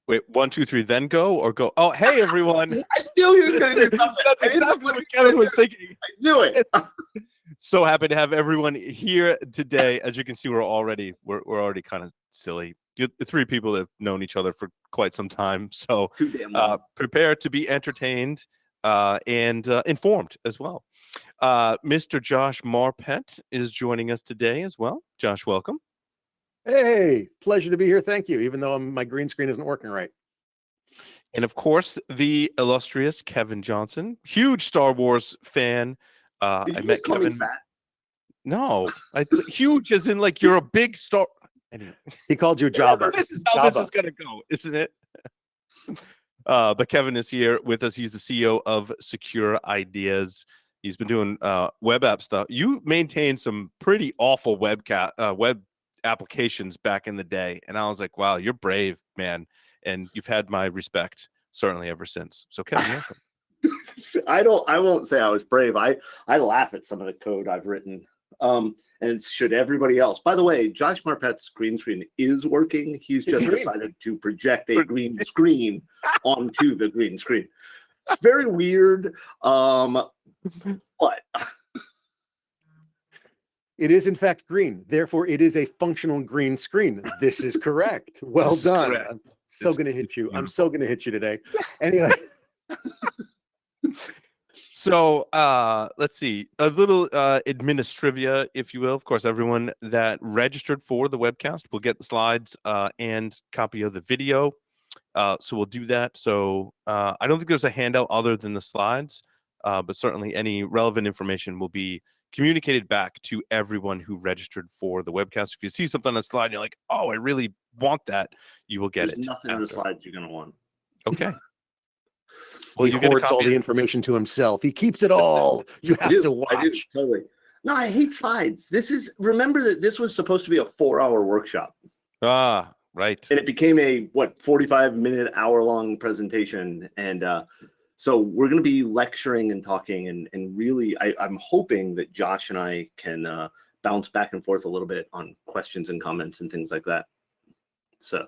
Wait, 1, 2, 3, then go or go? Oh, hey everyone! I knew he was going to do something. That's exactly what Kevin was thinking. I knew it. So happy to have everyone here today. As you can see, we're already kind of silly. The three people that have known each other for quite some time, so Too damn well. prepare to be entertained and informed as well. Mr. Josh Marpet is joining us today as well. Josh, welcome. Hey, pleasure to be here. Thank you. Even though my green screen isn't working right. And of course, the illustrious Kevin Johnson, huge Star Wars fan. Did you I met just call Kevin. me fat? No, huge as in like you're a big star. Anyway. He called you Jabba. This is how this is gonna go, isn't it? But Kevin is here with us. He's the CEO of Secure Ideas. He's been doing web app stuff. You maintained some pretty awful web applications back in the day, and I was like, wow, you're brave, man, and you've had my respect certainly ever since. So Kevin, welcome. I won't say I was brave. I laugh at some of the code I've written. And should everybody else. By the way, Josh Marpet's green screen is working. He's just decided to project a green screen onto the green screen. It's very weird. But It is in fact green. Therefore, it is a functional green screen. This is correct. Well done. Correct. I'm so going to hit you. I'm so going to hit you today. Anyway. So let's see, a little administrivia, if you will. Of course, everyone that registered for the webcast will get the slides and copy of the video. So we'll do that. So I don't think there's a handout other than the slides, but certainly any relevant information will be communicated back to everyone who registered for the webcast. If you see something on the slide and you're like, oh, I really want that, you will get there's it. nothing in the slides you're going to want. Okay. Well, he hoards all the information to himself. He keeps it all. You have to watch. I do, totally. No, I hate slides. Remember that this was supposed to be a 4-hour workshop. Ah, right. And it became a 45-minute, hour-long presentation. And so we're going to be lecturing and talking. And really, I'm hoping that Josh and I can bounce back and forth a little bit on questions and comments and things like that. So.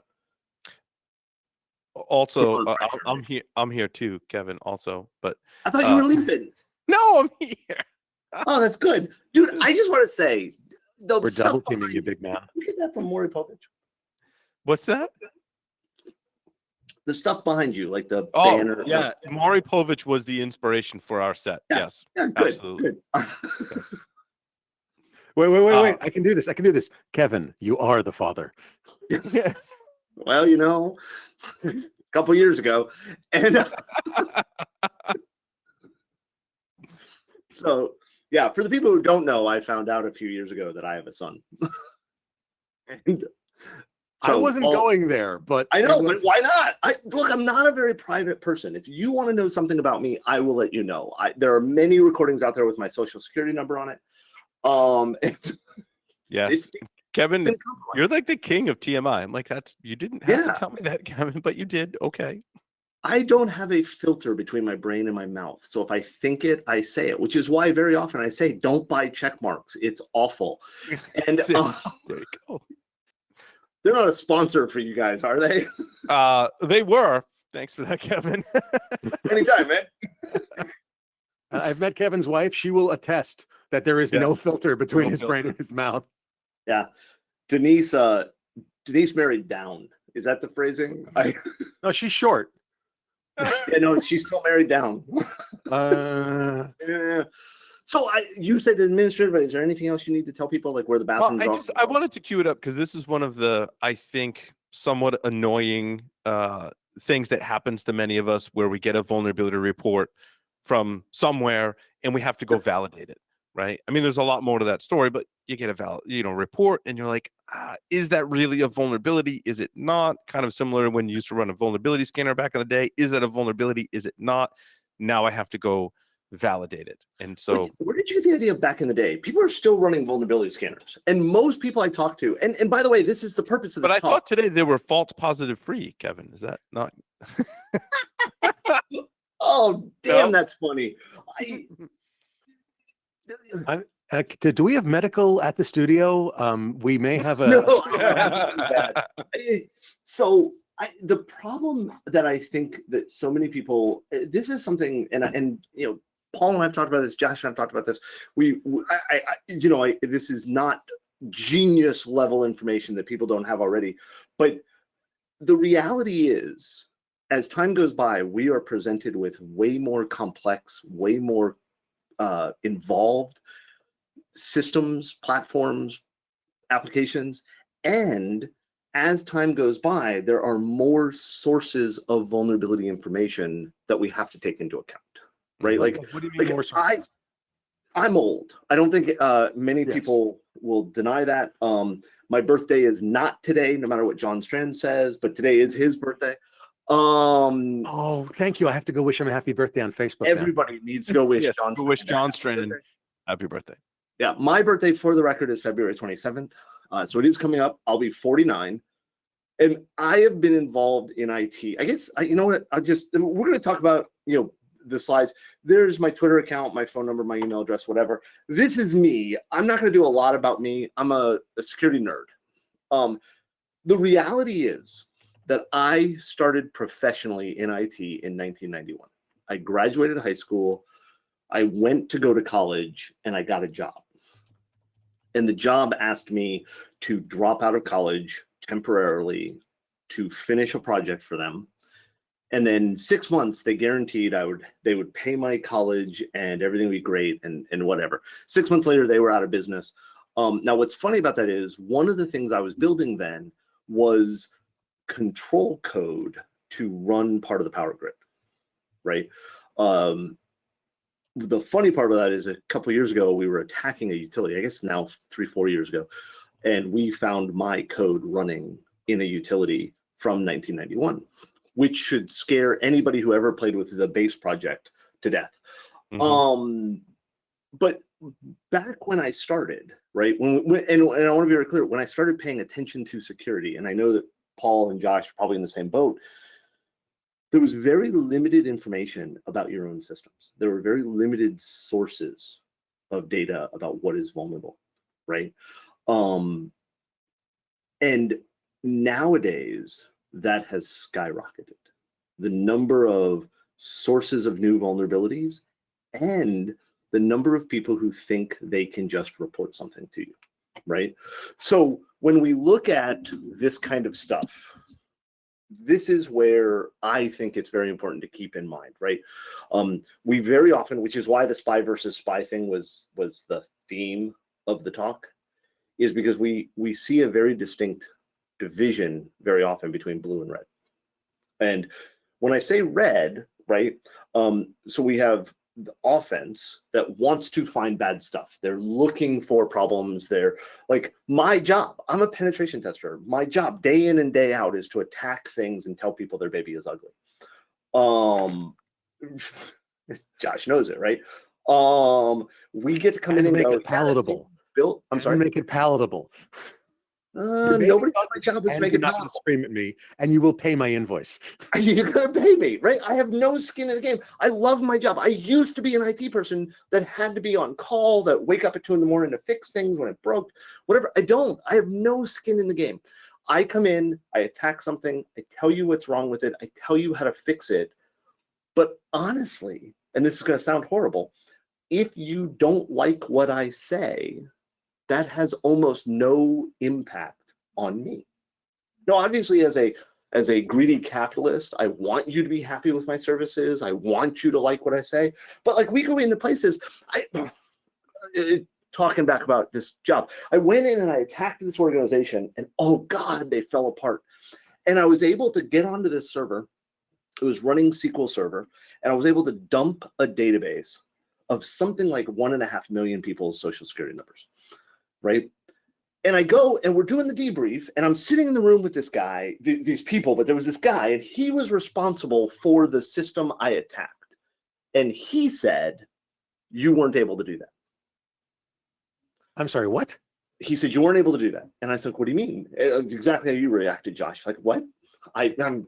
Also, I'm here too, Kevin. Also, but I thought you were leaving. No, I'm here. Oh, that's good, dude. I just want to say, we're double teaming you, big man. Look at that from Maury Povich. What's that? The stuff behind you, like the banner. Yeah, Maury Povich was the inspiration for our set. Yeah. Yes, yeah, good, absolutely. Good. Wait. I can do this. Kevin, you are the father. Well, a couple years ago, and so yeah, for the people who don't know, I found out a few years ago that I have a son. And I wasn't going there, but I know, but why not? I'm not a very private person. If you want to know something about me, I will let you know. There are many recordings out there with my social security number on it. Yes. Kevin, you're like the king of TMI. I'm like, you didn't have to tell me that, Kevin, but you did. Okay. I don't have a filter between my brain and my mouth. So if I think it, I say it, which is why very often I say, don't buy check marks. It's awful. And there you go. They're not a sponsor for you guys, are they? They were. Thanks for that, Kevin. Anytime, man. I've met Kevin's wife. She will attest that there is no filter between his brain and his mouth. Yeah, Denise married down. Is that the phrasing? No, she's short. Yeah, no, she's still married down. Yeah. So you said administrative. Is there anything else you need to tell people, like where the bathrooms are? I wanted to cue it up because this is one of the, I think, somewhat annoying things that happens to many of us, where we get a vulnerability report from somewhere and we have to go validate it. Right. I mean, there's a lot more to that story, but you get a report and you're like, is that really a vulnerability? Is it not? Kind of similar when you used to run a vulnerability scanner back in the day. Is it a vulnerability? Is it not? Now I have to go validate it. And so where did you get the idea of back in the day? People are still running vulnerability scanners. And most people I talk to, and by the way, this is the purpose of this talk. Thought today they were false positive free, Kevin. Is that not? Oh, damn, that's funny. Do we have medical at the studio? We may have a. No, so the problem that I think that so many people, this is something, and you know, Paul and I've talked about this, Josh and I've talked about this. This is not genius level information that people don't have already, but the reality is, as time goes by, we are presented with way more complex, way more involved systems, platforms, applications, and as time goes by, there are more sources of vulnerability information that we have to take into account, right? Like, what do you mean more sources? I'm old. I don't think many people will deny that. My birthday is not today, no matter what John Strand says, but today is his birthday. Oh, thank you. I have to go wish him a happy birthday on Facebook. Everybody needs to go wish John. Wish John Strand happy birthday. Yeah, my birthday, for the record, is February 27th. So it is coming up. I'll be 49. And I have been involved in IT. I guess, you know what, we're going to talk about, the slides. There's my Twitter account, my phone number, my email address, whatever. This is me. I'm not going to do a lot about me. I'm a security nerd. The reality is that I started professionally in IT in 1991. I graduated high school. I went to go to college and I got a job. And the job asked me to drop out of college temporarily to finish a project for them. And then 6 months, they guaranteed they would pay my college and everything would be great and whatever. 6 months later, they were out of business. Now, what's funny about that is one of the things I was building then was control code to run part of the power grid, right? The funny part of that is a couple of years ago, we were attacking a utility, I guess now 3-4 years ago, and we found my code running in a utility from 1991, which should scare anybody who ever played with the base project to death. Mm-hmm. But back when I started, right, and I want to be very clear, when I started paying attention to security, and I know that Paul and Josh are probably in the same boat, there was very limited information about your own systems. There were very limited sources of data about what is vulnerable, right? And nowadays, that has skyrocketed. The number of sources of new vulnerabilities and the number of people who think they can just report something to you, right? So when we look at this kind of stuff, this is where I think it's very important to keep in mind, right? We very often, which is why the spy versus spy thing was the theme of the talk, is because we see a very distinct division very often between blue and red. And when I say red, right, so we have the offense that wants to find bad stuff. They're looking for problems. They're like, my job, I'm a penetration tester. My job day in and day out is to attack things and tell people their baby is ugly. Josh knows it, right? We get to come in and make go, it palatable. Bill, I'm sorry. Make it palatable. Nobody thought my job was to make it not palatable. Scream at me, and you will pay my invoice. You're gonna pay me, right? I have no skin in the game. I love my job. I used to be an IT person that had to be on call, that wake up at 2 a.m. to fix things when it broke, whatever. I don't. I have no skin in the game. I come in, I attack something, I tell you what's wrong with it, I tell you how to fix it. But honestly, and this is gonna sound horrible, if you don't like what I say, that has almost no impact on me. No, obviously, as a greedy capitalist, I want you to be happy with my services. I want you to like what I say. But like, we go into places, talking back about this job, I went in and I attacked this organization, and oh God, they fell apart. And I was able to get onto this server. It was running SQL Server, and I was able to dump a database of something like 1.5 million people's social security numbers. Right? And I go and we're doing the debrief, and I'm sitting in the room with this guy, these people, but there was this guy, and he was responsible for the system I attacked. And he said, you weren't able to do that. I'm sorry, what? He said, you weren't able to do that. And I said, what do you mean? It's exactly how you reacted, Josh. Like, what? And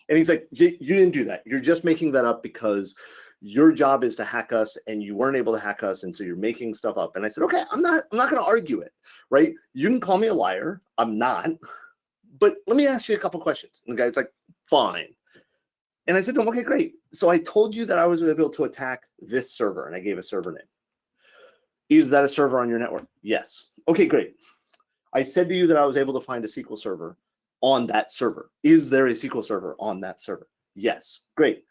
he's like, you didn't do that. You're just making that up because your job is to hack us and you weren't able to hack us, and so you're making stuff up. And I said, okay, I'm not going to argue it, right? You can call me a liar. I'm not. but let me ask you a couple questions. And the guy's like, fine. And I said to him, okay, great. So I told you that I was able to attack this server, and I gave a server name. Is that a server on your network? Yes. Okay, great. I said to you that I was able to find a SQL server on that server. Is there a SQL server on that server? Yes. Great.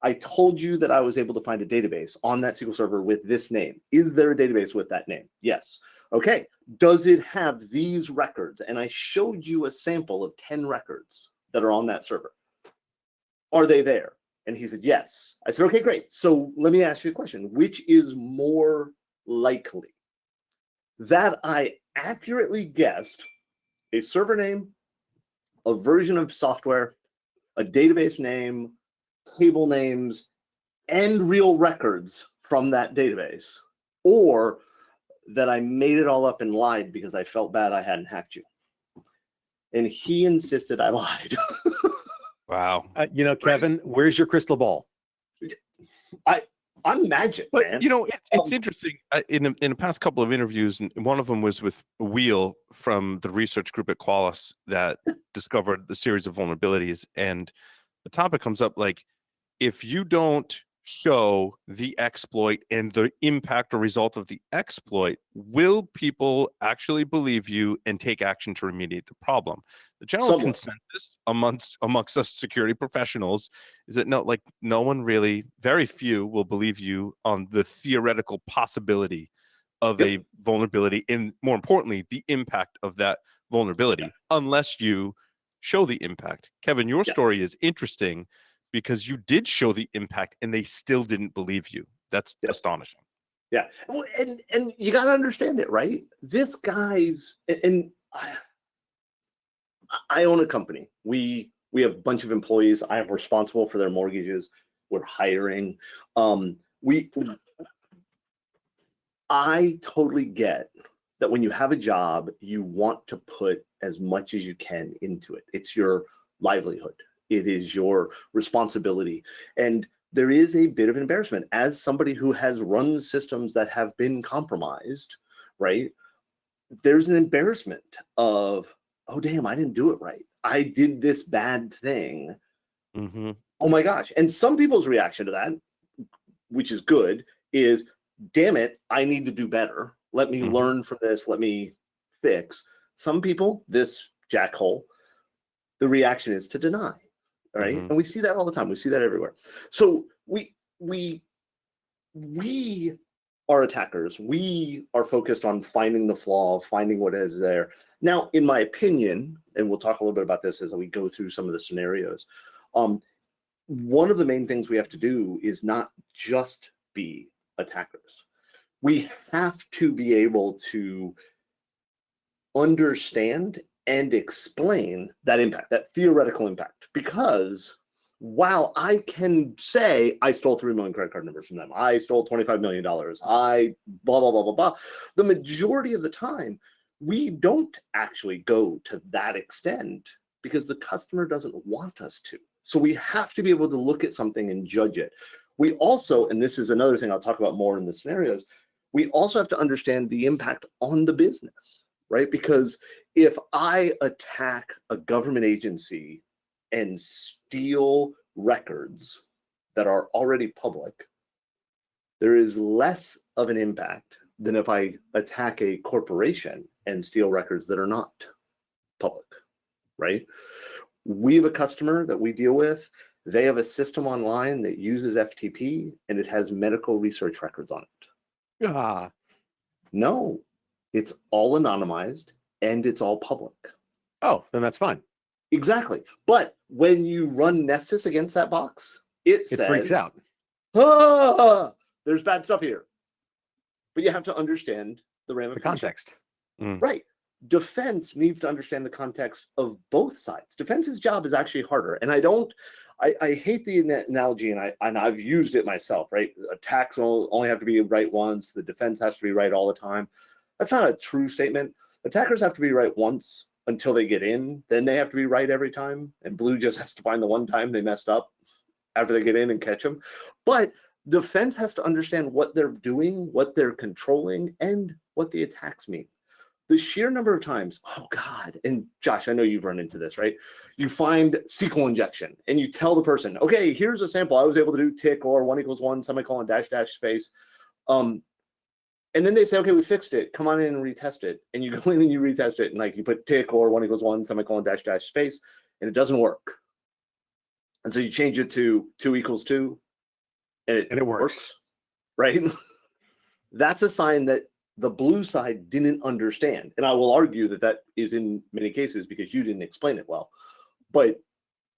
I told you that I was able to find a database on that SQL server with this name. Is there a database with that name? Yes. Okay. Does it have these records? And I showed you a sample of 10 records that are on that server. Are they there? And he said, yes. I said, okay, great. So let me ask you a question. Which is more likely? That I accurately guessed a server name, a version of software, a database name, table names, and real records from that database, or that I made it all up and lied because I felt bad I hadn't hacked you. And he insisted I lied. Wow. You know, Kevin, where's your crystal ball? I'm magic, But man. you know, it's interesting. In the past couple of interviews, and one of them was with Wheel from the research group at Qualys that discovered the series of vulnerabilities, and the topic comes up like, if you don't show the exploit and the impact or result of the exploit, will people actually believe you and take action to remediate the problem? The general consensus amongst us security professionals is that no one really, very few will believe you on the theoretical possibility of a vulnerability, and more importantly, the impact of that vulnerability, unless you show the impact. Kevin, your story is interesting because you did show the impact and they still didn't believe you. That's astonishing. Yeah. Well, and you got to understand it, right? This guy's, and I own a company. We have a bunch of employees. I am responsible for their mortgages. We're hiring. I totally get that when you have a job, you want to put as much as you can into it. It's your livelihood. It is your responsibility. And there is a bit of embarrassment as somebody who has run systems that have been compromised, right? There's an embarrassment of, oh, damn, I didn't do it right. I did this bad thing. Mm-hmm. Oh my gosh. And some people's reaction to that, which is good, is, damn it, I need to do better. Let me learn from this. Let me fix. Some people, this jackhole, the reaction is to deny. Right. And we see that all the time. We see that everywhere. So we are attackers. We are focused on finding the flaw, finding what is there. Now, in my opinion, and we'll talk a little bit about this as we go through some of the scenarios, one of the main things we have to do is not just be attackers. We have to be able to understand and explain that impact, that theoretical impact. Because while I can say I stole 3 million credit card numbers from them, I stole $25 million, I blah, blah, blah, blah, blah, the majority of the time, we don't actually go to that extent because the customer doesn't want us to. So we have to be able to look at something and judge it. We also, and this is another thing I'll talk about more in the scenarios, we also have to understand the impact on the business, right? Because if I attack a government agency and steal records that are already public, there is less of an impact than if I attack a corporation and steal records that are not public, right? We have a customer that we deal with. They have a system online that uses FTP and it has medical research records on it. No, it's all anonymized and it's all public. Oh, then that's fine. Exactly. But when you run Nessus against that box, it says, freaks out. Ah, there's bad stuff here. But you have to understand the ramifications. The context. Right. Defense needs to understand the context of both sides. Defense's job is actually harder. And I hate the analogy, and I've used it myself, right? Attacks only have to be right once. The defense has to be right all the time. That's not a true statement. Attackers have to be right once until they get in. Then they have to be right every time. And Blue just has to find the one time they messed up after they get in and catch them. But defense has to understand what they're doing, what they're controlling, and what the attacks mean. the sheer number of times, oh God, and Josh, I know you've run into this, right? You find SQL injection and you tell the person, okay, here's a sample. I was able to do tick or 1 = 1, semicolon, dash, dash, space. And then they say, okay, we fixed it. Come on in and retest it. And you go in and you retest it. And like you put tick or 1 = 1, semicolon, dash, dash, space, and it doesn't work. And so you change it to 2 = 2, and it works, right? That's a sign that the blue side didn't understand. And I will argue that that is in many cases because you didn't explain it well. But,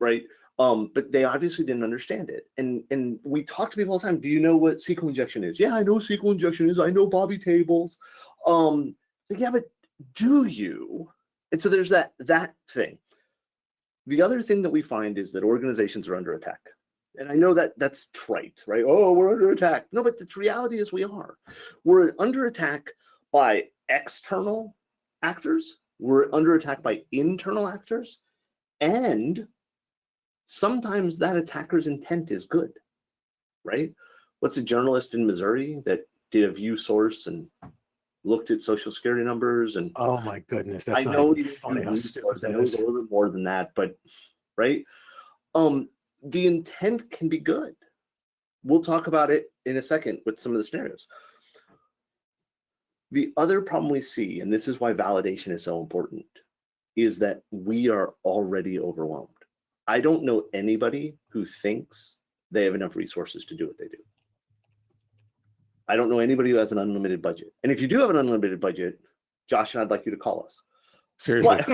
right, but they obviously didn't understand it. And we talk to people all the time, do you know what SQL injection is? Yeah, I know SQL injection is. I know Bobby tables. Yeah, but do you? And so there's that thing. The other thing that we find is that organizations are under attack. And I know that that's trite, right? Oh, we're under attack. No, but the reality is we are. We're under attack by external actors. We're under attack by internal actors. And sometimes that attacker's intent is good, right? What's a journalist in Missouri that did a view source and looked at social security numbers? And oh my goodness, that's I not know even funny how stupid I that know it's is. a little bit more than that, but right? The intent can be good. We'll talk about it in a second with some of the scenarios. The other problem we see, and this is why validation is so important, is that we are already overwhelmed. I don't know anybody who thinks they have enough resources to do what they do. I don't know anybody who has an unlimited budget. And if you do have an unlimited budget, Josh and I'd like you to call us. Seriously.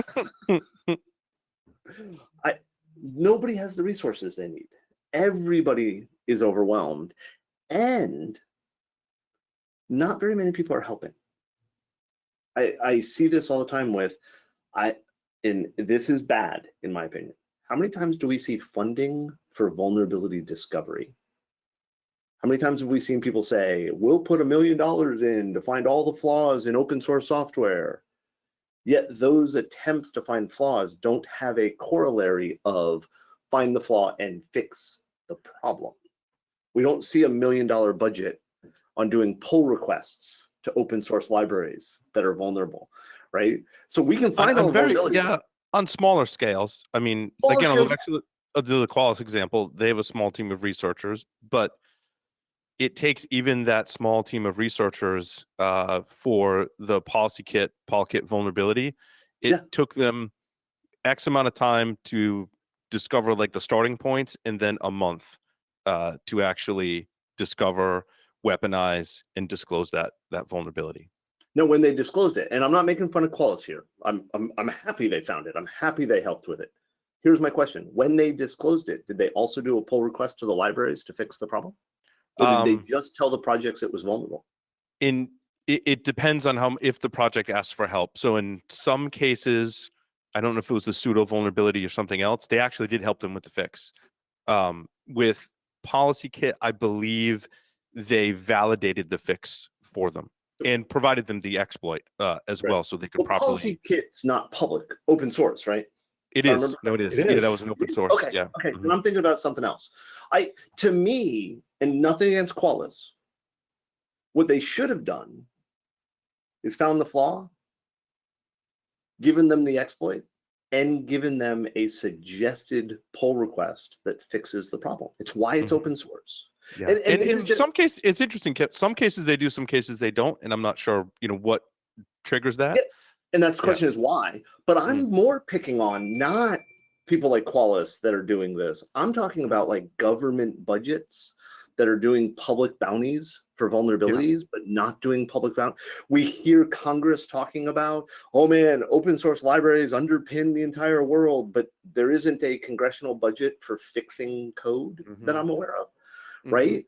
Nobody has the resources they need. Everybody is overwhelmed, and not very many people are helping. I see this all the time with, and this is bad in my opinion. How many times do we see funding for vulnerability discovery? How many times have we seen people say, we'll put $1 million in to find all the flaws in open source software? Yet those attempts to find flaws don't have a corollary of find the flaw and fix the problem. We don't see $1 million budget on doing pull requests to open source libraries that are vulnerable, right? So we can find all the vulnerabilities. Yeah, on smaller scales. I mean, Smaller again, scale, I'll do the Qualys example. They have a small team of researchers, but it takes even that small team of researchers for the PolicyKit vulnerability. It took them X amount of time to discover like the starting points, and then a month to actually discover, weaponize, and disclose that vulnerability. No, when they disclosed it, and I'm not making fun of Qualys here. I'm happy they found it. I'm happy they helped with it. Here's my question: when they disclosed it, did they also do a pull request to the libraries to fix the problem, or did they just tell the projects it was vulnerable? It depends on if the project asks for help. So in some cases, I don't know if it was the pseudo vulnerability or something else, they actually did help them with the fix. With PolicyKit, I believe they validated the fix for them and provided them the exploit as well, so they could properly. PolicyKit's not public, open source, right? It is. No, it is. Yeah, that was an open source. Okay. Yeah. Okay. And I'm thinking about something else. To me, and nothing against Qualys, what they should have done is found the flaw, given them the exploit, and given them a suggested pull request that fixes the problem. It's why it's open source. Yeah. And in some cases, it's interesting. Some cases they do, some cases they don't, and I'm not sure, what triggers that. Yeah. And that's the question is why. But I'm more picking on not people like Qualys that are doing this. I'm talking about like government budgets that are doing public bounties for vulnerabilities, but not doing public bounties. We hear Congress talking about, oh man, open source libraries underpin the entire world, but there isn't a congressional budget for fixing code that I'm aware of, right?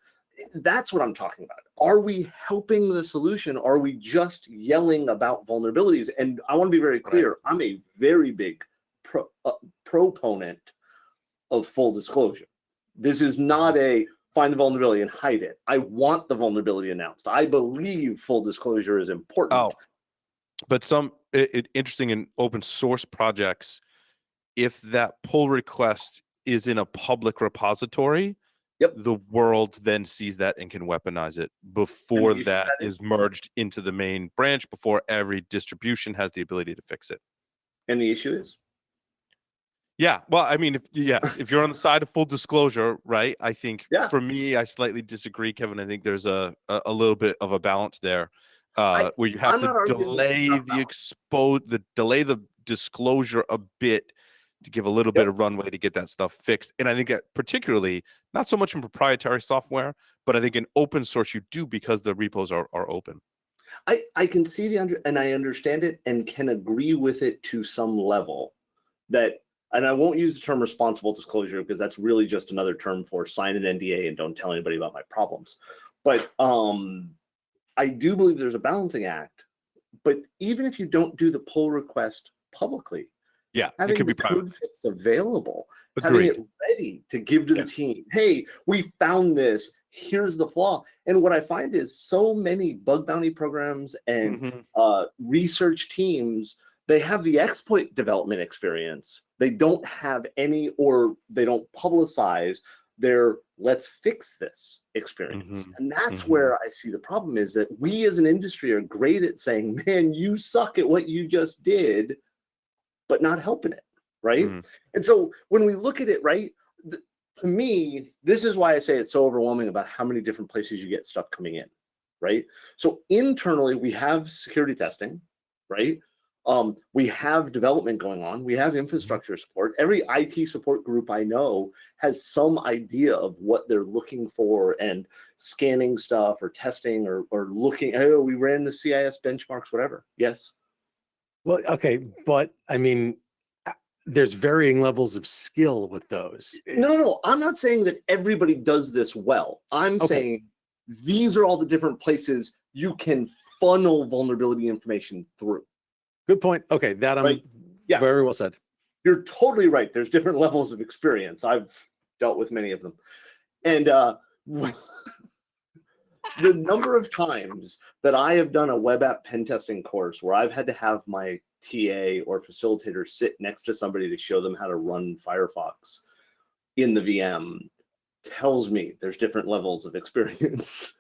That's what I'm talking about. Are we helping the solution? Are we just yelling about vulnerabilities? And I want to be very clear. Right. I'm a very big proponent of full disclosure. This is not a find the vulnerability and hide it. I want the vulnerability announced. I believe full disclosure is important. Oh, but interesting in open source projects, if that pull request is in a public repository, Yep. the world then sees that and can weaponize it before issue that that is- is merged into the main branch, before every distribution has the ability to fix it. And the issue is? Yeah, well, I mean, if you're on the side of full disclosure, right? I think Yeah. for me, I slightly disagree, Kevin. I think there's a little bit of a balance there, where you have I'm not to arguing delay about the disclosure a bit to give a little bit of runway to get that stuff fixed. And I think that particularly not so much in proprietary software, but I think in open source you do, because the repos are open. I can see and I understand it and can agree with it to some level. That, and I won't use the term responsible disclosure because that's really just another term for sign an NDA and don't tell anybody about my problems. But I do believe there's a balancing act. But even if you don't do the pull request publicly, Yeah, having it could the be private. code fix available, Agreed. having it ready to give to the team. Hey, we found this. Here's the flaw. And what I find is so many bug bounty programs and research teams, they have the exploit development experience. They don't have any, or they don't publicize their let's fix this experience. And that's where I see the problem is that we as an industry are great at saying, man, you suck at what you just did, but not helping it, right? And so when we look at it, right, to me, this is why I say it's so overwhelming about how many different places you get stuff coming in, right? So internally, we have security testing, right? We have development going on. We have infrastructure support. Every IT support group I know has some idea of what they're looking for and scanning stuff or testing or looking, oh, we ran the CIS benchmarks, whatever. Yes. Well, okay, but I mean, there's varying levels of skill with those. No. I'm not saying that everybody does this well. I'm saying these are all the different places you can funnel vulnerability information through. Good point. Okay, that I'm very well said. You're totally right. There's different levels of experience. I've dealt with many of them. And the number of times that I have done a web app pen testing course where I've had to have my TA or facilitator sit next to somebody to show them how to run Firefox in the VM tells me there's different levels of experience.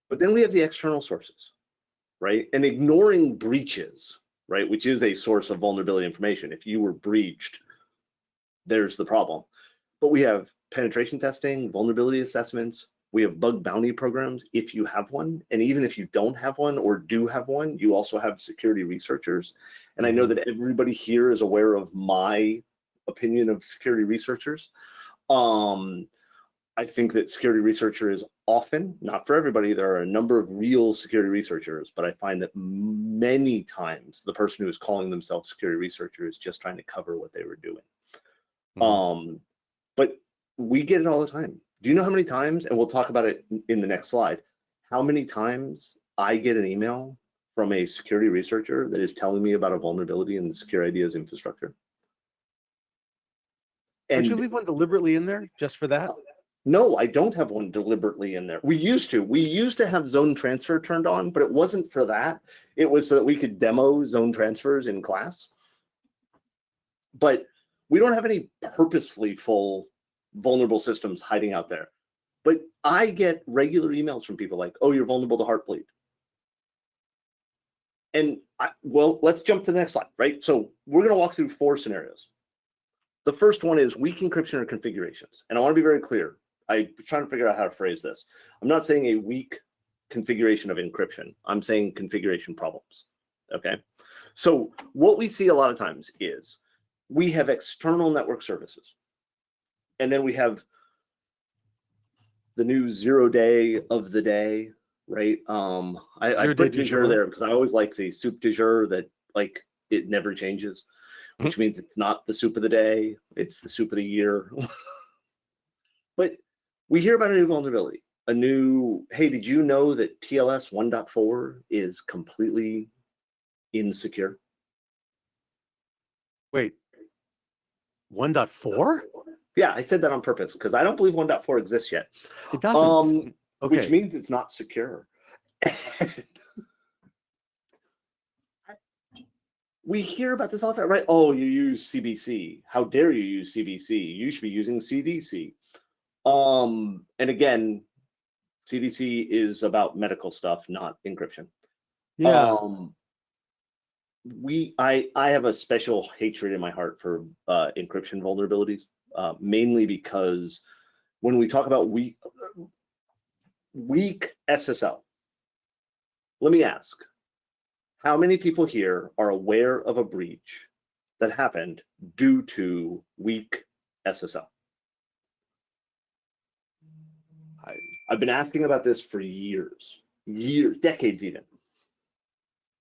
But then we have the external sources, right? And ignoring breaches, right, which is a source of vulnerability information. If you were breached, there's the problem. But we have penetration testing, vulnerability assessments. We have bug bounty programs if you have one. And even if you don't have one or do have one, you also have security researchers. And I know that everybody here is aware of my opinion of security researchers. I think that security researcher is often, not for everybody, there are a number of real security researchers, but I find that many times the person who is calling themselves security researcher is just trying to cover what they were doing. But we get it all the time. Do you know how many times, and we'll talk about it in the next slide, how many times I get an email from a security researcher that is telling me about a vulnerability in the Secure Ideas infrastructure? Don't you leave one deliberately in there just for that? No, I don't have one deliberately in there. We used to have zone transfer turned on, but it wasn't for that. It was so that we could demo zone transfers in class. But we don't have any purposely full vulnerable systems hiding out there. But I get regular emails from people like, oh, you're vulnerable to Heartbleed. And well, let's jump to the next slide, right? So we're going to walk through 4 scenarios. The first one is weak encryption or configurations. And I want to be very clear. I'm trying to figure out how to phrase this. I'm not saying a weak configuration of encryption. I'm saying configuration problems, okay? So what we see a lot of times is we have external network services. And then we have the new 0 day of the day, right? I put du jour there because I always like the soup du jour that like it never changes, which means it's not the soup of the day, it's the soup of the year. But we hear about a new vulnerability, hey, did you know that TLS 1.4 is completely insecure? Wait, 1.4? Yeah, I said that on purpose because I don't believe 1.4 exists yet. It doesn't. Which means it's not secure. We hear about this all the time, right? Oh, you use CBC. How dare you use CBC? You should be using CDC. And again, CDC is about medical stuff, not encryption. Yeah. I have a special hatred in my heart for encryption vulnerabilities, mainly because when we talk about weak SSL, let me ask, how many people here are aware of a breach that happened due to weak SSL? I've been asking about this for years, decades even.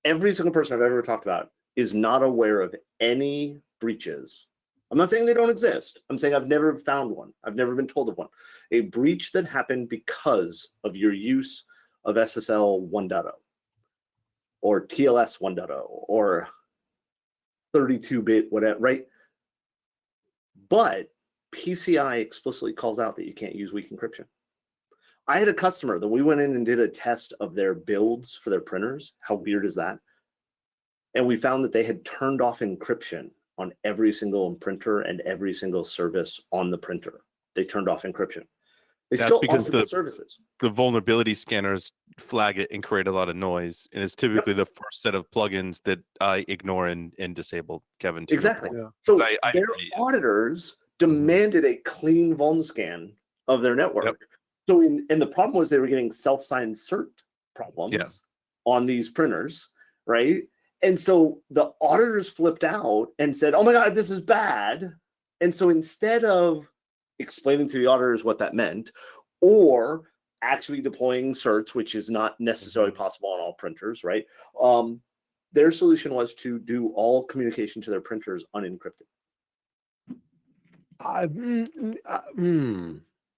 Every single person I've ever talked about is not aware of any breaches. I'm not saying they don't exist. I'm saying I've never found one. I've never been told of one. A breach that happened because of your use of SSL 1.0 or TLS 1.0 or 32-bit, whatever, right? But PCI explicitly calls out that you can't use weak encryption. I had a customer that we went in and did a test of their builds for their printers. How weird is that? And we found that they had turned off encryption on every single printer and every single service on the printer. They turned off encryption. They That's still because offer the services. The vulnerability scanners flag it and create a lot of noise. And it's typically the first set of plugins that I ignore and disable, Kevin. Exactly. Yeah. So I their agree. auditors demanded a clean vuln scan of their network. Yep. So and the problem was they were getting self-signed cert problems on these printers, right? And so the auditors flipped out and said, oh my God, this is bad. And so instead of explaining to the auditors what that meant, or actually deploying certs, which is not necessarily possible on all printers, right? Their solution was to do all communication to their printers unencrypted.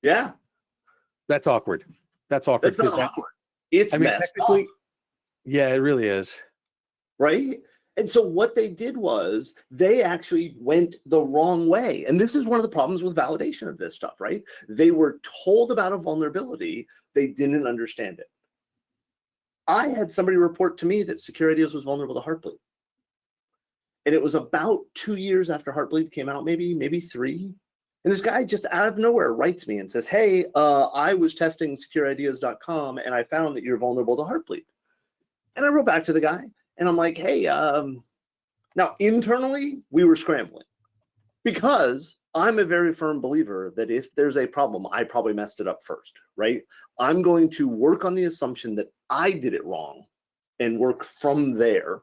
Yeah. That's awkward. That's awkward. That's not awkward. It's technically, yeah, it really is. Right? And so what they did was they actually went the wrong way. And this is one of the problems with validation of this stuff, right? They were told about a vulnerability. They didn't understand it. I had somebody report to me that Secure Ideas was vulnerable to Heartbleed. And it was about 2 years after Heartbleed came out, maybe 3. And this guy just out of nowhere writes me and says, hey, I was testing secureideas.com and I found that you're vulnerable to Heartbleed. And I wrote back to the guy and I'm like, hey, now internally we were scrambling because I'm a very firm believer that if there's a problem, I probably messed it up first, right? I'm going to work on the assumption that I did it wrong and work from there.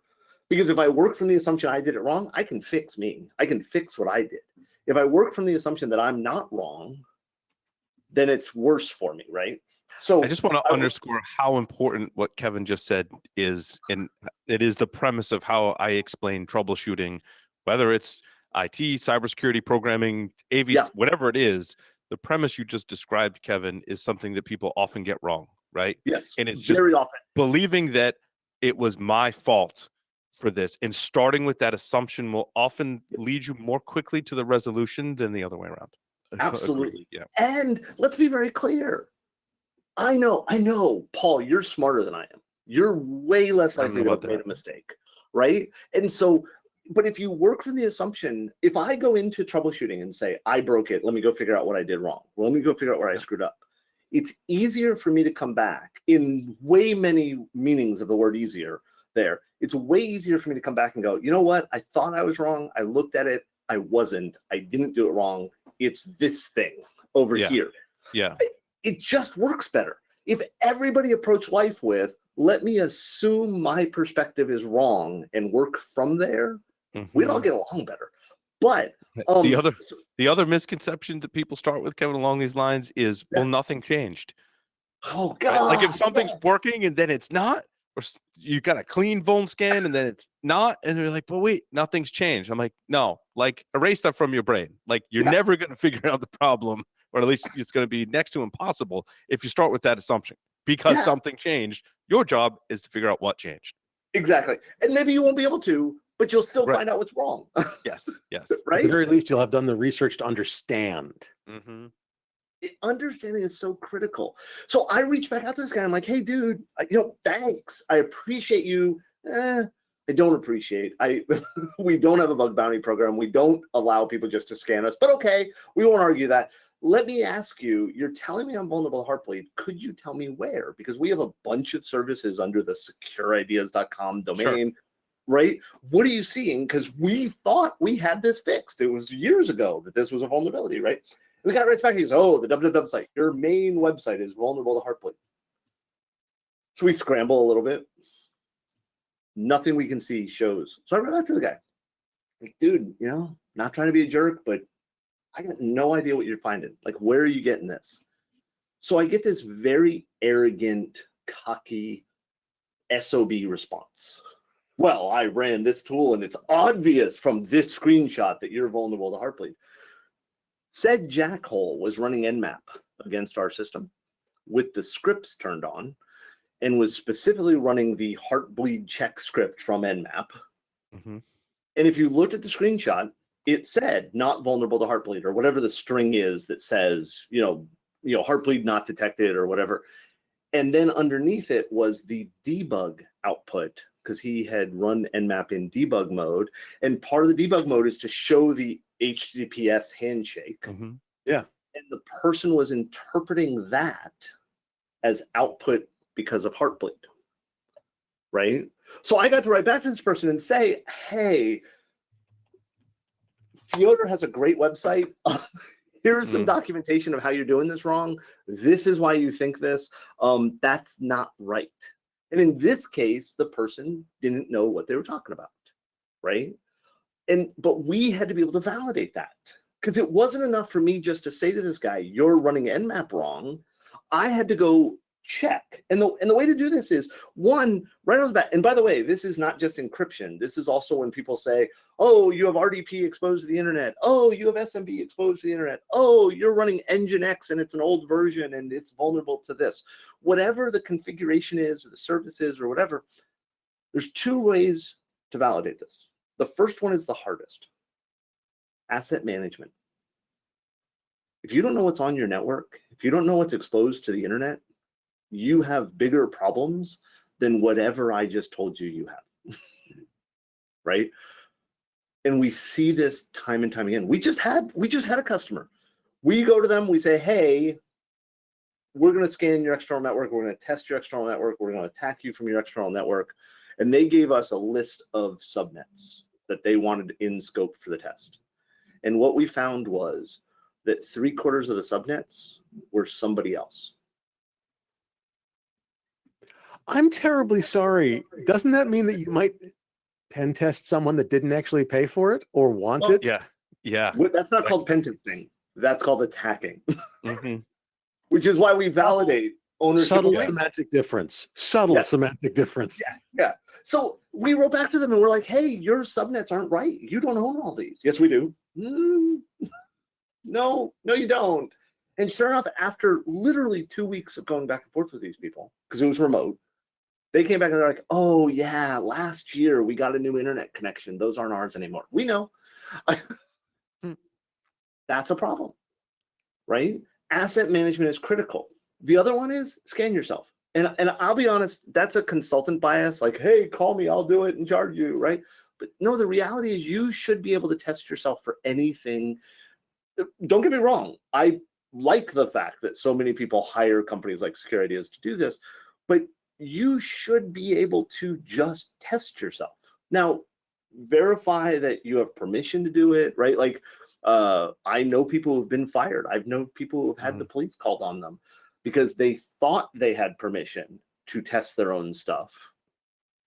Because if I work from the assumption I did it wrong, I can fix me. I can fix what I did. If I work from the assumption that I'm not wrong, then it's worse for me, right? So I just want to underscore how important what Kevin just said is, and it is the premise of how I explain troubleshooting, whether it's IT, cybersecurity, programming, AV, whatever it is. The premise you just described, Kevin, is something that people often get wrong, right? Yes, and it's just very often believing that it was my fault for this, and starting with that assumption will often lead you more quickly to the resolution than the other way around. Absolutely. Yeah. And let's be very clear. I know, Paul, you're smarter than I am. You're way less likely to have made a mistake, right? And so, but if you work from the assumption, if I go into troubleshooting and say, I broke it, let me go figure out what I did wrong. Well, let me go figure out where I screwed up. It's easier for me to come back in way many meanings of the word easier there. It's way easier for me to come back and go, you know what? I thought I was wrong. I looked at it. I wasn't. I didn't do it wrong. It's this thing over here. Yeah. It just works better. If everybody approached life with, let me assume my perspective is wrong and work from there, we'd all get along better. But the other misconception that people start with, Kevin, along these lines is, well, nothing changed. Oh God! Right? Like if something's working and then it's not, or you got a clean vuln scan and then it's not, and they're like, "But wait, nothing's changed." I'm like, "No, like erase that from your brain. Like you're never going to figure out the problem, or at least it's going to be next to impossible if you start with that assumption because something changed. Your job is to figure out what changed." Exactly, and maybe you won't be able to, but you'll still find out what's wrong. Yes. Right. At the very least, you'll have done the research to understand. Understanding is so critical. So I reached back out to this guy. I'm like, hey, dude, thanks. I appreciate you. I don't appreciate. We don't have a bug bounty program. We don't allow people just to scan us. But okay, we won't argue that. let me ask you, you're telling me I'm vulnerable to Heartbleed. Could you tell me where? Because we have a bunch of services under the secureideas.com domain, right? What are you seeing? Because we thought we had this fixed. It was years ago that this was a vulnerability, right? We got right back. He goes, oh, the www site, your main website is vulnerable to Heartbleed. So we scramble a little bit. Nothing we can see shows. So I went back to the guy. Like, dude, you know, not trying to be a jerk, but I got no idea what you're finding. Like, where are you getting this? So I get this very arrogant, cocky SOB response. Well, I ran this tool and it's obvious from this screenshot that you're vulnerable to Heartbleed. Said jackhole was running Nmap against our system with the scripts turned on and was specifically running the Heartbleed check script from Nmap. Mm-hmm. And if you looked at the screenshot, it said not vulnerable to Heartbleed or whatever the string is that says, you know, Heartbleed not detected or whatever. And then underneath it was the debug output because he had run Nmap in debug mode. And part of the debug mode is to show the HTTPS handshake. Mm-hmm. Yeah. And the person was interpreting that as output because of Heartbleed, right? So I got to write back to this person and say, hey, Fyodor has a great website. Here's some documentation of how you're doing this wrong. This is why you think this. That's not right. And in this case, the person didn't know what they were talking about, right? But we had to be able to validate that because it wasn't enough for me just to say to this guy, you're running Nmap wrong. I had to go check. And the way to do this is, one, right off the bat, and by the way, this is not just encryption. This is also when people say, oh, you have RDP exposed to the internet. Oh, you have SMB exposed to the internet. Oh, you're running Nginx and it's an old version and it's vulnerable to this. Whatever the configuration is, or the service is, or whatever, there's two ways to validate this. The first one is the hardest. Asset management. If you don't know what's on your network, if you don't know what's exposed to the internet, you have bigger problems than whatever I just told you have, right? And we see this time and time again. We just had a customer. We go to them, we say, hey, we're going to scan your external network. We're going to test your external network. We're going to attack you from your external network. And they gave us a list of subnets that they wanted in scope for the test. And what we found was that 3/4 of the subnets were somebody else. I'm terribly sorry. Doesn't that mean that you might pen test someone that didn't actually pay for it or want it? Yeah. That's not called pentesting. That's called attacking, Mm-hmm. which is why we validate ownership. Subtle semantic difference. Semantic difference. Yeah. So we wrote back to them and we're like, hey, your subnets aren't right. You don't own all these. Yes, we do. No, you don't. And sure enough, after literally 2 weeks of going back and forth with these people, because it was remote, they came back and they're like, oh, yeah, last year we got a new internet connection. Those aren't ours anymore. We know. That's a problem, right? Asset management is critical. The other one is scan yourself. And I'll be honest, that's a consultant bias. Like, hey, call me, I'll do it and charge you, right? But no, the reality is you should be able to test yourself for anything. Don't get me wrong. I like the fact that so many people hire companies like SecureIdeas to do this, but you should be able to just test yourself. Now, verify that you have permission to do it, right? Like, I know people who've been fired. I've known people who've had the police called on them because they thought they had permission to test their own stuff.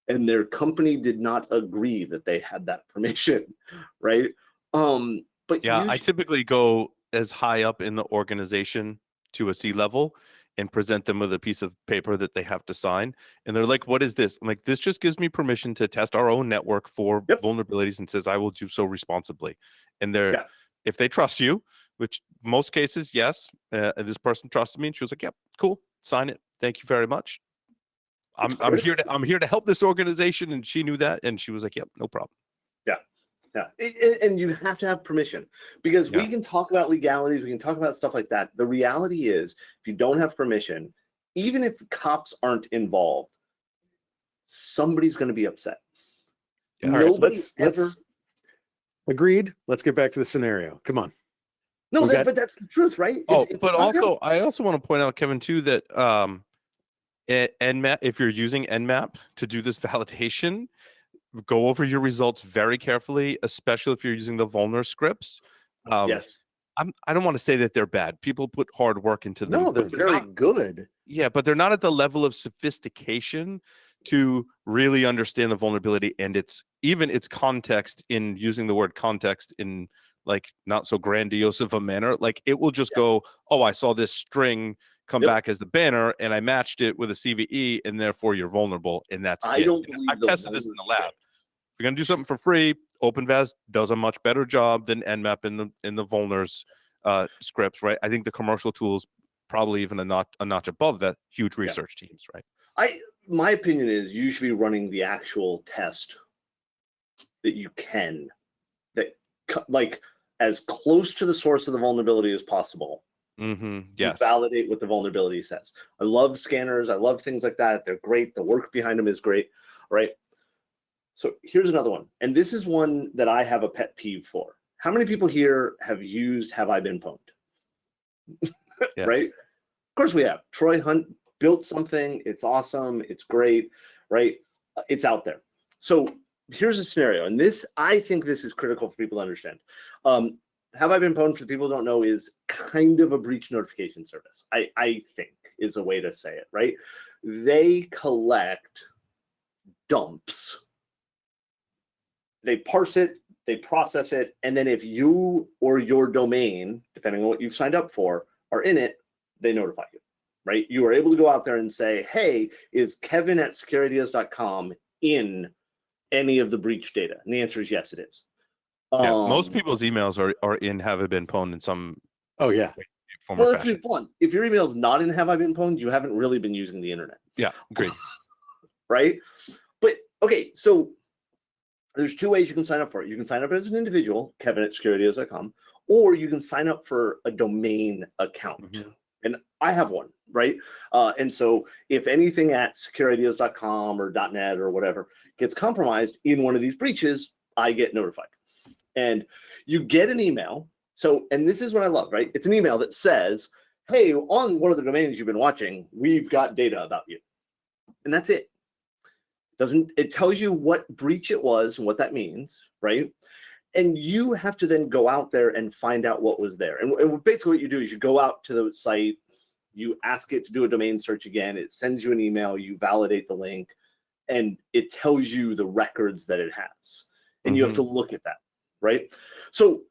And their company did not agree that they had that permission, right? But yeah, I typically go as high up in the organization to a C-level and present them with a piece of paper that they have to sign. And they're like, what is this? I'm like, this just gives me permission to test our own network for vulnerabilities and says I will do so responsibly. And they're, if they trust you, which most cases, yes, this person trusted me and she was like, yep, cool, sign it. Thank you very much. I'm here to help this organization. And she knew that. And she was like, yep, no problem. Yeah, and you have to have permission because we can talk about legalities, we can talk about stuff like that. The reality is, if you don't have permission, even if cops aren't involved, somebody's going to be upset. Yeah, let's agreed. Let's get back to the scenario. Come on. No, We got- but that's the truth, right? Oh, It's but not also, I also want to point out, Kevin, too, that Nmap, if you're using Nmap to do this validation, go over your results very carefully, especially if you're using the vulner scripts. yes. I don't want to say that they're bad. People put hard work into them. No, they're but very not- good. Yeah, but they're not at the level of sophistication to really understand the vulnerability and its context, in using the word context in like not so grandiose of a manner. Like it will just go, oh, I saw this string come back as the banner and I matched it with a CVE and therefore you're vulnerable. And that's I it. don't And believe I've the tested this in the vulner lab. If you're gonna do something for free, OpenVAS does a much better job than Nmap in the vulners scripts, right? I think the commercial tools probably even a notch above that. Huge research teams, right? My opinion is you should be running the actual test that you can, that like as close to the source of the vulnerability as possible. Yes. Validate what the vulnerability says. I love scanners. I love things like that. They're great. The work behind them is great, right? So here's another one. And this is one that I have a pet peeve for. How many people here have used Have I Been Pwned? Yes. Right? Of course we have. Troy Hunt built something. It's awesome. It's great, right? It's out there. So here's a scenario. And this, I think this is critical for people to understand. Have I Been Pwned, for people who don't know, is kind of a breach notification service. I think is a way to say it, right? They collect dumps. They parse it, they process it, and then if you or your domain, depending on what you've signed up for, are in it, they notify you, right? You are able to go out there and say, hey, is Kevin at secureideas.com in any of the breach data? And the answer is yes, it is. Yeah, most people's emails are in Have I Been Pwned in some Oh yeah. form Well, or let's be fashion. blunt. If your email is not in Have I Been Pwned, you haven't really been using the internet. Yeah, agreed. Right? But okay, so there's two ways you can sign up for it. You can sign up as an individual, Kevin at secureideas.com, or you can sign up for a domain account. And I have one, right? And so if anything at secureideas.com or .net or whatever gets compromised in one of these breaches, I get notified. And you get an email. So, and this is what I love, right? It's an email that says, hey, on one of the domains you've been watching, we've got data about you. And that's it. It tells you what breach it was and what that means, right? And you have to then go out there and find out what was there. And basically what you do is you go out to the site, you ask it to do a domain search again, it sends you an email, you validate the link, and it tells you the records that it has. And you have to look at that, right? So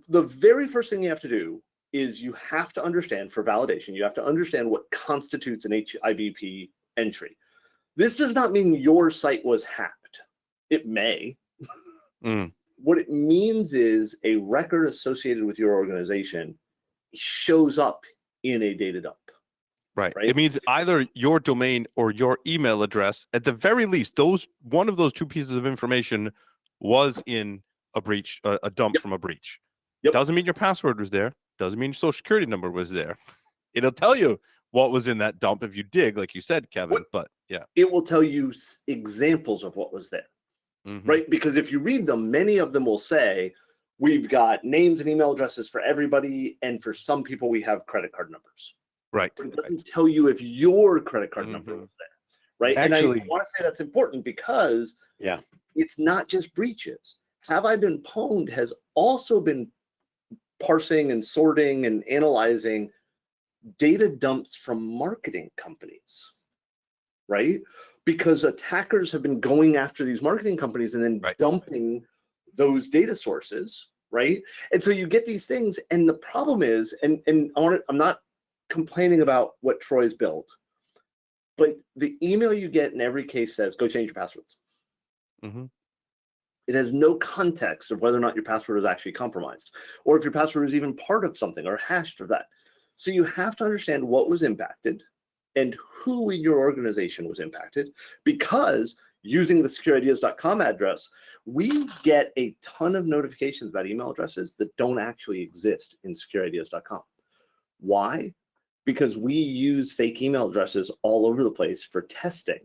the very first thing you have to do is you have to understand, for validation, you have to understand what constitutes an HIBP entry. This does not mean your site was hacked. It may. What it means is a record associated with your organization shows up in a data dump. Right. It means either your domain or your email address, at the very least, one of those two pieces of information was in a breach, a dump from a breach. Doesn't mean your password was there. Doesn't mean your social security number was there. It'll tell you what was in that dump if you dig, like you said, Kevin. But yeah, it will tell you examples of what was there, right? Because if you read them, many of them will say, we've got names and email addresses for everybody, and for some people, we have credit card numbers. Right. But it doesn't tell you if your credit card number was there, right? Actually, and I want to say that's important because it's not just breaches. Have I Been Pwned has also been parsing and sorting and analyzing data dumps from marketing companies, right? Because attackers have been going after these marketing companies and then dumping those data sources, right? And so you get these things, and the problem is, and I'm not complaining about what Troy's built, but the email you get in every case says, go change your passwords. It has no context of whether or not your password is actually compromised, or if your password is even part of something or hashed or that. So you have to understand what was impacted and who in your organization was impacted, because using the secureideas.com address, we get a ton of notifications about email addresses that don't actually exist in secureideas.com. Why? Because we use fake email addresses all over the place for testing.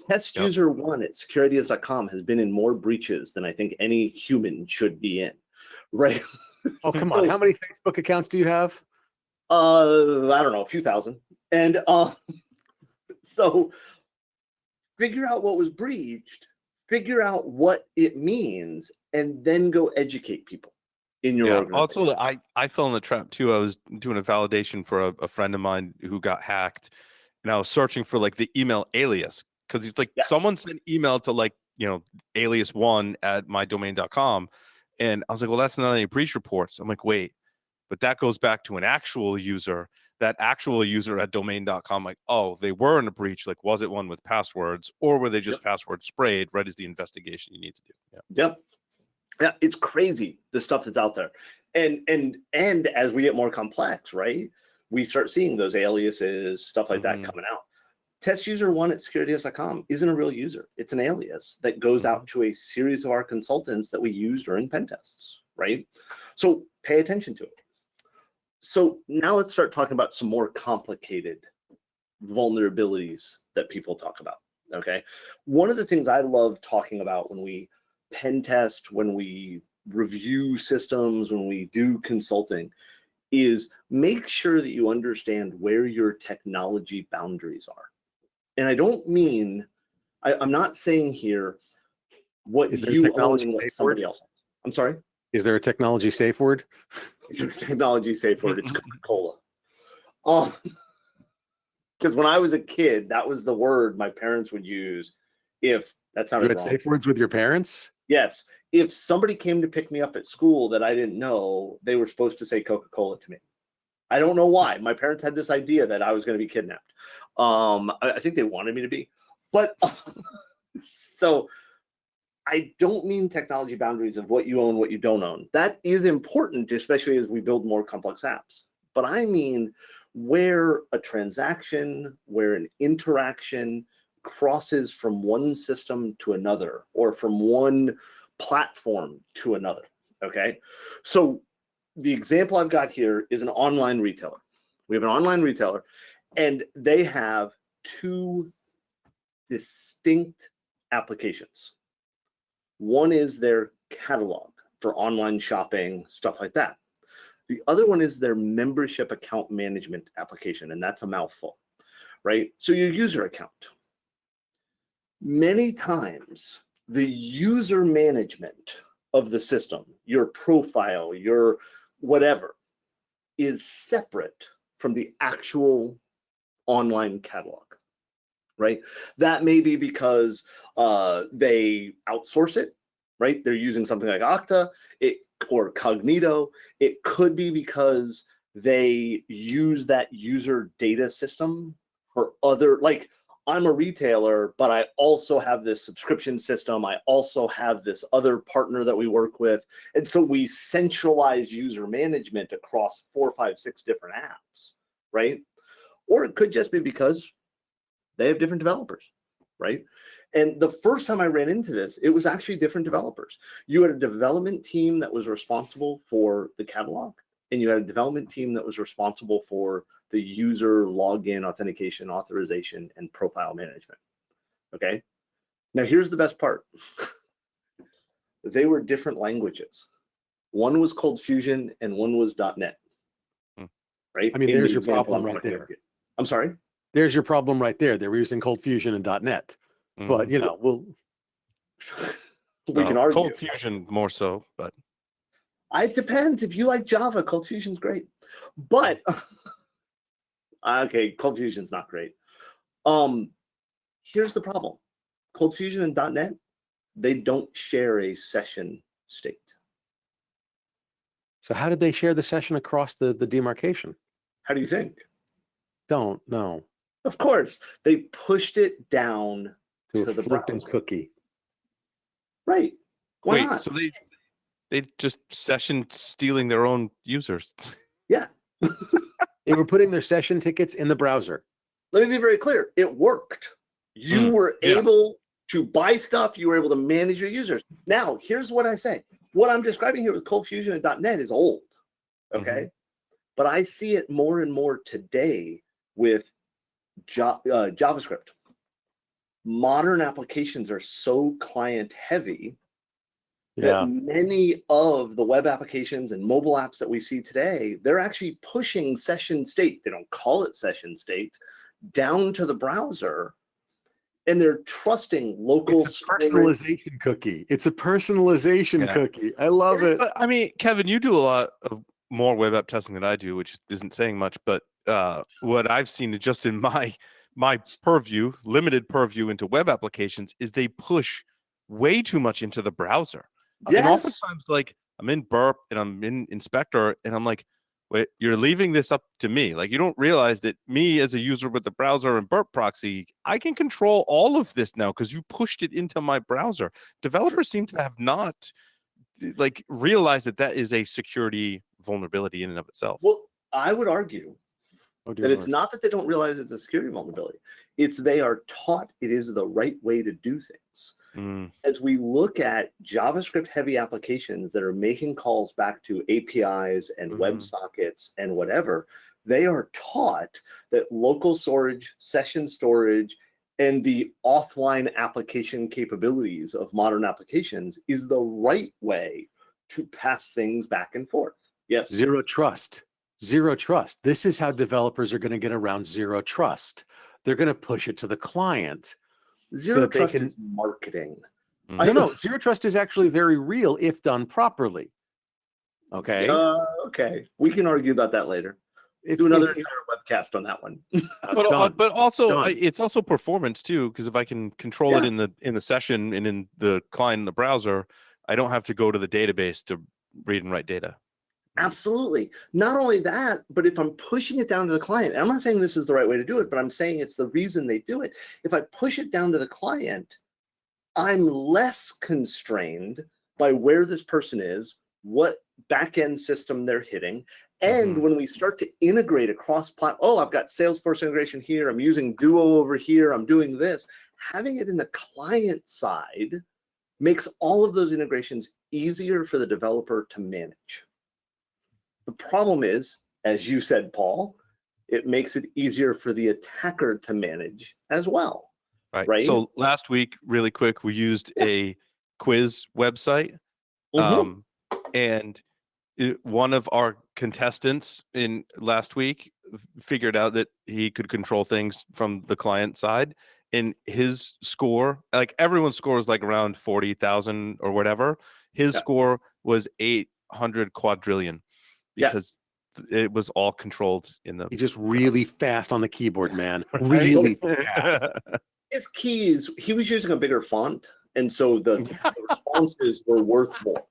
Test user 1 at secureideas.com has been in more breaches than I think any human should be in, right? Oh, come on. How many Facebook accounts do you have? I don't know, a few thousand. And so figure out what was breached, figure out what it means, and then go educate people in your organization. Also, I fell in the trap too. I was doing a validation for a friend of mine who got hacked, and I was searching for like the email alias because he's like, someone sent email to like, alias1@mydomain.com. And I was like, well, that's not any breach reports. I'm like, wait, but that goes back to an actual user. That actual user at domain.com, like, oh, they were in a breach. Like, was it one with passwords, or were they just password sprayed? Right, is the investigation you need to do. Yeah, it's crazy the stuff that's out there, and as we get more complex, right, we start seeing those aliases, stuff like that coming out. Test user 1 at securityhouse.com isn't a real user. It's an alias that goes out to a series of our consultants that we use during pen tests, right? So pay attention to it. So now let's start talking about some more complicated vulnerabilities that people talk about, okay? One of the things I love talking about when we pen test, when we review systems, when we do consulting, is make sure that you understand where your technology boundaries are. And I don't mean, I'm not saying here what you own and what somebody else owns. I'm sorry? Is there a technology safe word? Is there a technology safe word? It's Coca-Cola. Because when I was a kid, that was the word my parents would use if that sounded wrong. You had safe words with your parents? Yes. If somebody came to pick me up at school that I didn't know, they were supposed to say Coca-Cola to me. I don't know why. My parents had this idea that I was going to be kidnapped. I think they wanted me to be. But so I don't mean technology boundaries of what you own, what you don't own. That is important, especially as we build more complex apps. But I mean where a transaction, where an interaction crosses from one system to another, or from one platform to another, okay? So the example I've got here is an online retailer. We have an online retailer, and they have two distinct applications. One is their catalog for online shopping, stuff like that. The other one is their membership account management application, and that's a mouthful, right? So your user account. Many times, the user management of the system, your profile, your whatever, is separate from the actual online catalog, right? That may be because they outsource it, right? They're using something like Okta or Cognito. It could be because they use that user data system for other, like, I'm a retailer, but I also have this subscription system. I also have this other partner that we work with. And so we centralize user management across 4, 5, 6 different apps, right? Or it could just be because they have different developers, right? And the first time I ran into this, it was actually different developers. You had a development team that was responsible for the catalog, and you had a development team that was responsible for the user login, authentication, authorization, and profile management, okay? Now, here's the best part. They were different languages. One was ColdFusion and one was .NET, right? I mean, there's your problem right there. I'm sorry? There's your problem right there. They were using ColdFusion and .NET. But, you know, we can argue. ColdFusion more so, but. It depends. If you like Java, ColdFusion's great. But, okay, ColdFusion's not great. Here's the problem. ColdFusion and .NET, they don't share a session state. So how did they share the session across the demarcation? How do you think? Don't know. Of course, they pushed it down to the flipping browser. Cookie. Right. Why Wait, not? so they just session stealing their own users. Yeah. They were putting their session tickets in the browser. Let me be very clear. It worked. You were able to buy stuff. You were able to manage your users. Now, here's what I say. What I'm describing here with ColdFusion and .NET is old, okay? But I see it more and more today with JavaScript. Modern applications are so client heavy that many of the web applications and mobile apps that we see today, they're actually pushing session state. They don't call it session state down to the browser, and they're trusting local It's a personalization cookie. It's a personalization cookie. I love it. But, I mean, Kevin, you do a lot of more web app testing than I do, which isn't saying much. But what I've seen just in my purview, limited purview into web applications, is they push way too much into the browser. Yes. And oftentimes, like, I'm in Burp and I'm in Inspector, and I'm like, wait, you're leaving this up to me. Like, you don't realize that me as a user with the browser and Burp proxy, I can control all of this now because you pushed it into my browser. Developers seem to have not like realized that that is a security vulnerability in and of itself. Well, I would argue that it's not that they don't realize it's a security vulnerability. It's they are taught it is the right way to do things. As we look at JavaScript heavy applications that are making calls back to APIs and WebSockets and whatever, they are taught that local storage, session storage, and the offline application capabilities of modern applications is the right way to pass things back and forth. Yes. Zero trust. Zero trust. This is how developers are going to get around zero trust. They're going to push it to the client. Zero trust is marketing. No, zero trust is actually very real if done properly. Okay. Okay. We can argue about that later. Do another entire webcast on that one. But also it's also performance too, because if I can control it in the session and in the client in the browser, I don't have to go to the database to read and write data. Absolutely. Not only that, but if I'm pushing it down to the client, and I'm not saying this is the right way to do it, but I'm saying it's the reason they do it. If I push it down to the client, I'm less constrained by where this person is, what back-end system they're hitting. And when we start to integrate across platform, I've got Salesforce integration here, I'm using Duo over here, I'm doing this. Having it in the client side makes all of those integrations easier for the developer to manage. The problem is, as you said, Paul, it makes it easier for the attacker to manage as well. Right? So last week, really quick, we used a quiz website. And one of our contestants in last week figured out that he could control things from the client side. And his score, like everyone's score is like around 40,000 or whatever. His score was 800 quadrillion. Because it was all controlled in the. He's just really fast on the keyboard, man. Really fast. His keys, he was using a bigger font, and so the responses were worth more.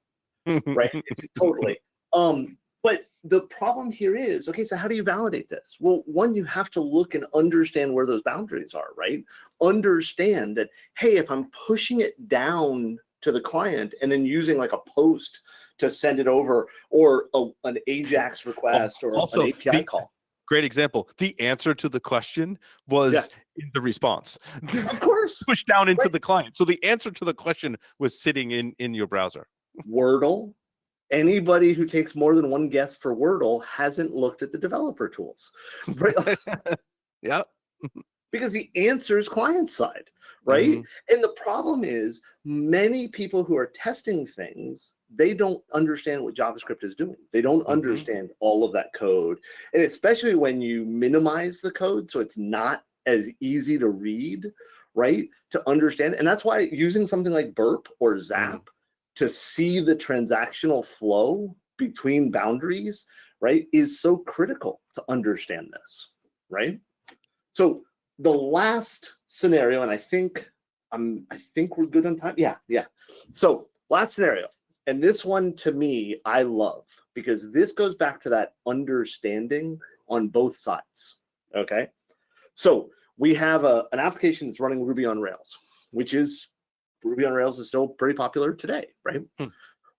Right? Totally. But the problem here is, okay, so how do you validate this? Well, one, you have to look and understand where those boundaries are, right? Understand that, hey, if I'm pushing it down to the client and then using like a post to send it over, or an AJAX request, or also an API call. Great example. The answer to the question was in the response. Of course. Pushed down into the client. So the answer to the question was sitting in your browser. Wordle. Anybody who takes more than one guess for Wordle hasn't looked at the developer tools. Right? Because the answer is client side, right? And the problem is many people who are testing things, they don't understand what JavaScript is doing. They don't understand all of that code. And especially when you minimize the code, so it's not as easy to read, right? To understand. And that's why using something like Burp or Zap to see the transactional flow between boundaries, right, is so critical to understand this, right? So the last scenario, and I think we're good on time. Yeah. So last scenario, and this one to me, I love, because this goes back to that understanding on both sides. Okay. So we have an application that's running Ruby on Rails, which is Ruby on Rails is still pretty popular today, right?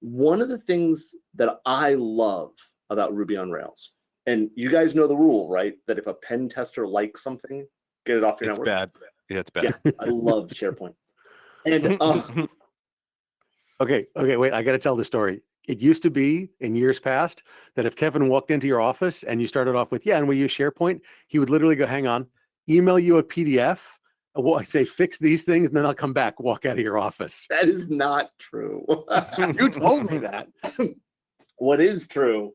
One of the things that I love about Ruby on Rails, and you guys know the rule, right? That if a pen tester likes something, get it off your network. Bad. Yeah, it's bad. Yeah, I love SharePoint. And Okay, wait, I got to tell the story. It used to be in years past that if Kevin walked into your office and you started off with, and we use SharePoint, he would literally go, hang on, email you a PDF Well, I say fix these things, and then I'll come back, walk out of your office. That is not true. You told me that. What is true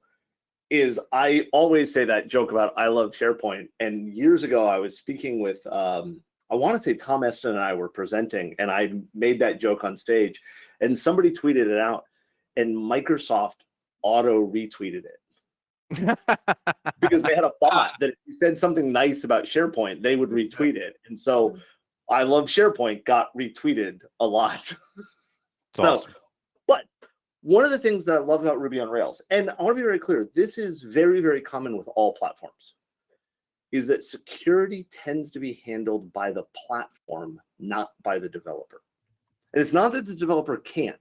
is I always say that joke about I love SharePoint. And years ago, I was speaking with, I want to say Tom Eston and I were presenting, and I made that joke on stage, and somebody tweeted it out, and Microsoft auto retweeted it because they had a bot that if you said something nice about SharePoint, they would retweet it. And so I love SharePoint got retweeted a lot. It's awesome. But one of the things that I love about Ruby on Rails, and I want to be very clear, this is very, very common with all platforms, is that security tends to be handled by the platform, not by the developer. And it's not that the developer can't,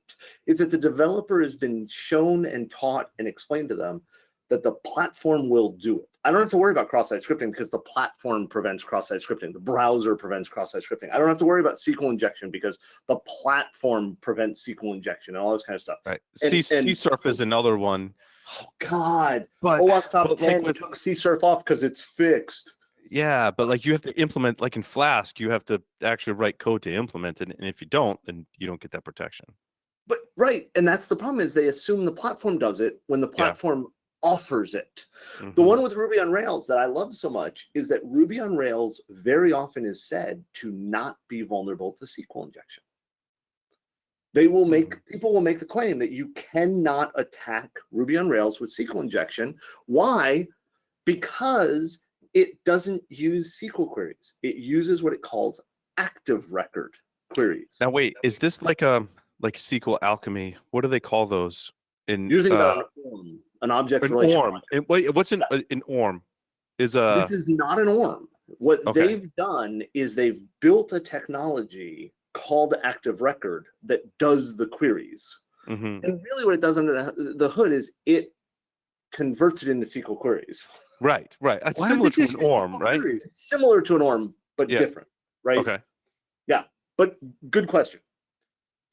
it's that the developer has been shown and taught and explained to them that the platform will do it. I don't have to worry about cross-site scripting because the platform prevents cross-site scripting. The browser prevents cross-site scripting. I don't have to worry about SQL injection because the platform prevents SQL injection and all this kind of stuff. Right. CSurf is another one. Oh, God. But, OWASP Top 10 like took CSurf off because it's fixed. yeah, but like you have to implement, like in Flask, you have to actually write code to implement it. And if you don't, then you don't get that protection. But right. And that's the problem is they assume the platform does it when the platform offers it. The one with Ruby on Rails that I love so much is that Ruby on Rails very often is said to not be vulnerable to SQL injection. They will make, people will make the claim that you cannot attack Ruby on Rails with SQL injection. Why? Because it doesn't use SQL queries. It uses what it calls active record queries. Now, wait, is this like SQL alchemy? What do they call those? In Using an object relational. Wait, what's an ORM? This is not an ORM. What they've done is they've built a technology called active record that does the queries. And really what it does under the hood is it converts it into SQL queries. Right. It's similar to an ORM, right? Similar to an ORM, but different, right? Okay. Yeah, but good question.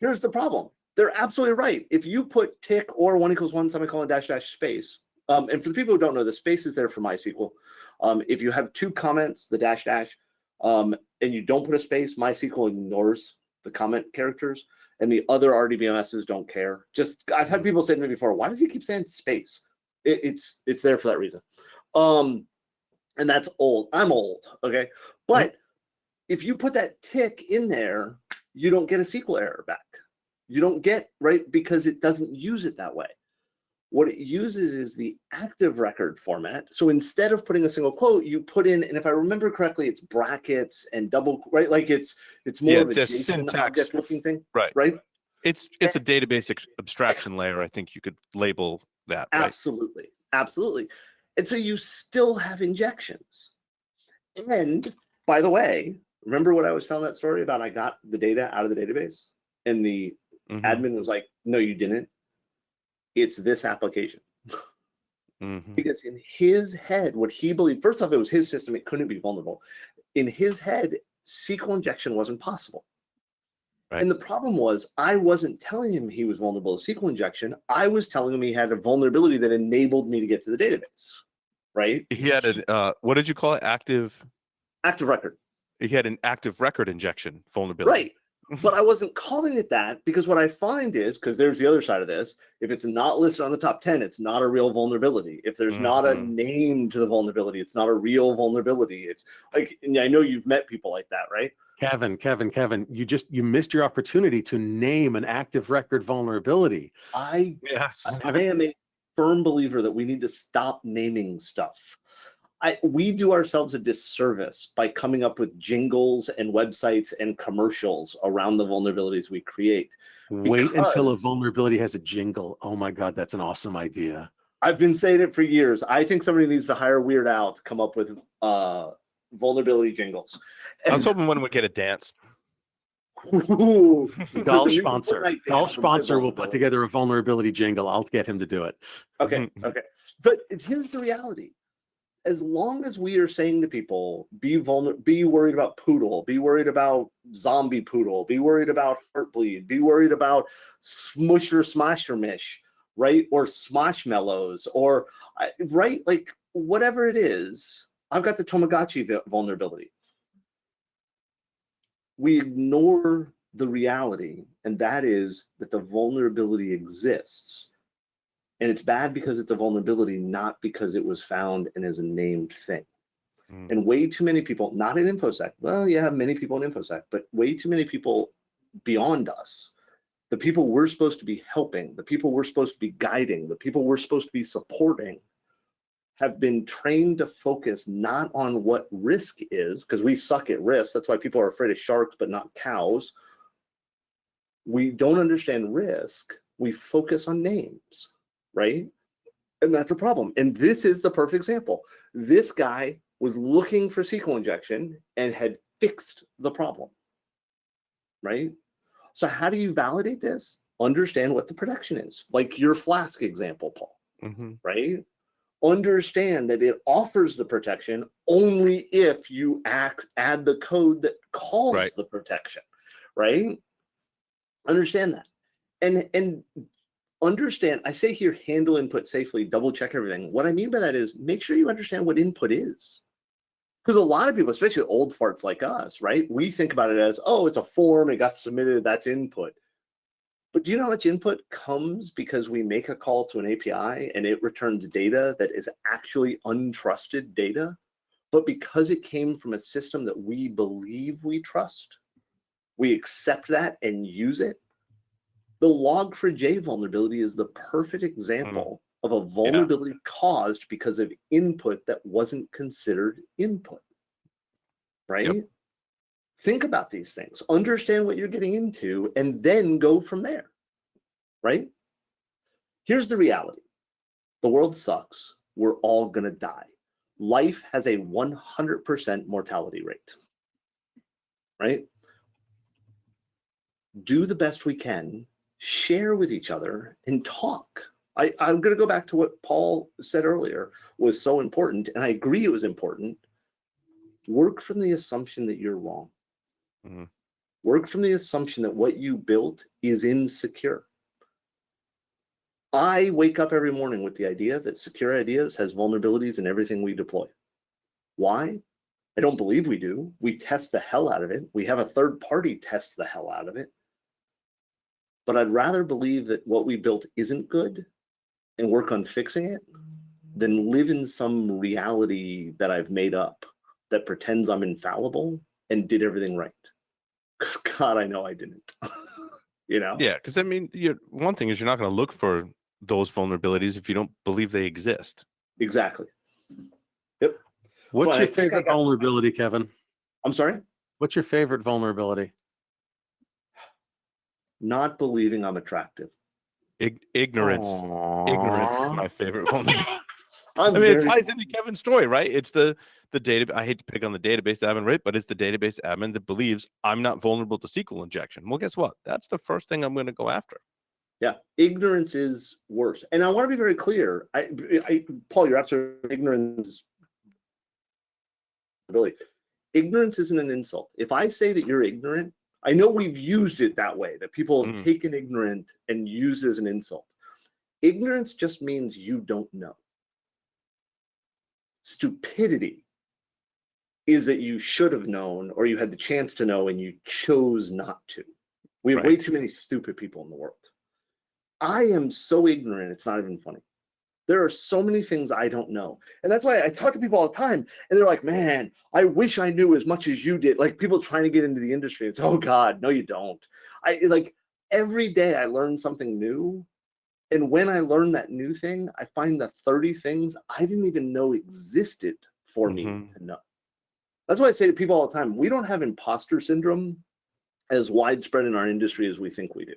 Here's the problem. They're absolutely right. If you put tick or 1 = 1 semicolon dash dash space, and for the people who don't know, the space is there for MySQL. If you have two comments, the dash dash, and you don't put a space, MySQL ignores the comment characters, and the other RDBMSs don't care. I've had people say to me before, why does he keep saying space? It's there for that reason. And that's old. I'm old, okay? But if you put that tick in there, you don't get a SQL error back. You don't get, right? Because it doesn't use it that way. What it uses is the active record format. So instead of putting a single quote, you put in, and if I remember correctly, it's brackets and double, right? Like it's more of a JSON syntax looking thing, right? It's a database abstraction layer. I think you could label that. Absolutely, absolutely. And so you still have injections. And by the way, remember what I was telling that story about? I got the data out of the database, and the admin was like, "No, you didn't. It's this application." Because in his head, what he believed, first off, it was his system, it couldn't be vulnerable. In his head, SQL injection wasn't possible. And the problem was, I wasn't telling him he was vulnerable to SQL injection. I was telling him he had a vulnerability that enabled me to get to the database, right? He had what did you call it? Active record. He had an active record injection vulnerability. Right. But I wasn't calling it that because what I find is, because there's the other side of this, if it's not listed on the top 10, it's not a real vulnerability. If there's not a name to the vulnerability, it's not a real vulnerability. It's like, and I know you've met people like that, right? Kevin, you missed your opportunity to name an active record vulnerability. I am a firm believer that we need to stop naming stuff. We do ourselves a disservice by coming up with jingles and websites and commercials around the vulnerabilities we create. Wait until a vulnerability has a jingle. Oh my God, that's an awesome idea. I've been saying it for years. I think somebody needs to hire Weird Al to come up with vulnerability jingles. I was hoping one would get a dance. Golf sponsor will put together a vulnerability jingle. I'll get him to do it. Okay. But here's the reality. As long as we are saying to people, be worried about poodle, be worried about zombie poodle, be worried about heartbleed, be worried about smusher smasher mish, right? Or smashmallows, or right? Like whatever it is, I've got the Tamagotchi vulnerability. we ignore the reality, and that is that the vulnerability exists. And it's bad because it's a vulnerability, not because it was found and is a named thing. And way too many people, not in InfoSec, well, you have many people in InfoSec, but way too many people beyond us, the people we're supposed to be helping, the people we're supposed to be guiding, the people we're supposed to be supporting, have been trained to focus not on what risk is, because we suck at risk. That's why people are afraid of sharks, but not cows. We don't understand risk. We focus on names, right? And that's a problem. And this is the perfect example. This guy was looking for SQL injection and had fixed the problem, right? So how do you validate this? Understand what the protection is. Like your Flask example, Paul, right? Understand that it offers the protection only if you add the code that calls the protection, right? Understand that. And understand, I say here, handle input safely, double check everything. What I mean by that is make sure you understand what input is. Because a lot of people, especially old farts like us, right? We think about it as, oh, it's a form, it got submitted, that's input. But do you know how much input comes because we make a call to an API and it returns data that is actually untrusted data? But because it came from a system that we believe we trust, we accept that and use it. The Log4j vulnerability is the perfect example of a vulnerability caused because of input that wasn't considered input, right? Think about these things, understand what you're getting into, and then go from there, right? Here's the reality. The world sucks. We're all gonna die. Life has a 100% mortality rate, right? Do the best we can, share with each other, and talk. I'm going to go back to what Paul said earlier was so important, and I agree it was important. Work from the assumption that you're wrong. Work from the assumption that what you built is insecure. I wake up every morning with the idea that Secure Ideas has vulnerabilities in everything we deploy. Why? I don't believe we do. We test the hell out of it. We have a third party test the hell out of it. But I'd rather believe that what we built isn't good and work on fixing it than live in some reality that I've made up that pretends I'm infallible and did everything right. Because God, I know I didn't. You know? Yeah, because I mean, one thing is you're not going to look for those vulnerabilities if you don't believe they exist. Exactly. Yep. What's your favorite vulnerability, Kevin? I'm sorry? What's your favorite vulnerability? Not believing I'm attractive. Ignorance. Aww. Ignorance is my favorite vulnerability. I mean, it ties into Kevin's story, right? It's the data. I hate to pick on the database admin, right? But it's the database admin that believes I'm not vulnerable to SQL injection. Well, guess what? That's the first thing I'm going to go after. Yeah, ignorance is worse. And I want to be very clear. Paul, you're absolutely ignorance. Ignorance isn't an insult. If I say that you're ignorant, I know we've used it that way, that people have taken ignorant and used it as an insult. Ignorance just means you don't know. Stupidity is that you should have known or you had the chance to know and you chose not to. We have way too many stupid people in the world. I am so ignorant, it's not even funny. There are so many things I don't know. And that's why I talk to people all the time and they're like, man, I wish I knew as much as you did. Like people trying to get into the industry. It's, oh God, no, you don't. Every day I learn something new. And when I learn that new thing, I find the 30 things I didn't even know existed for me to know. That's why I say to people all the time, we don't have imposter syndrome as widespread in our industry as we think we do.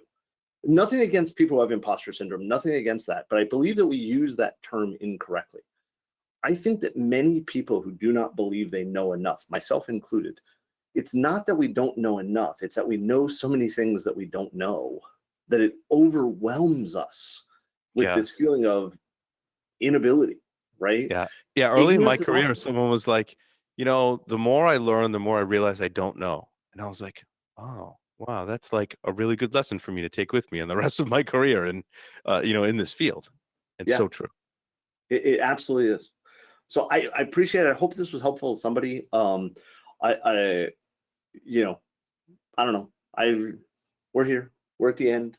Nothing against people who have imposter syndrome, nothing against that, but I believe that we use that term incorrectly. I think that many people who do not believe they know enough, myself included, it's not that we don't know enough, it's that we know so many things that we don't know, that it overwhelms us with this feeling of inability, right? Yeah. Early in my career, someone was like, the more I learn, the more I realize I don't know. And I was like, oh, wow, that's like a really good lesson for me to take with me in the rest of my career and, in this field. It's so true. It absolutely is. So I appreciate it. I hope this was helpful to somebody. I don't know. We're here. We're at the end.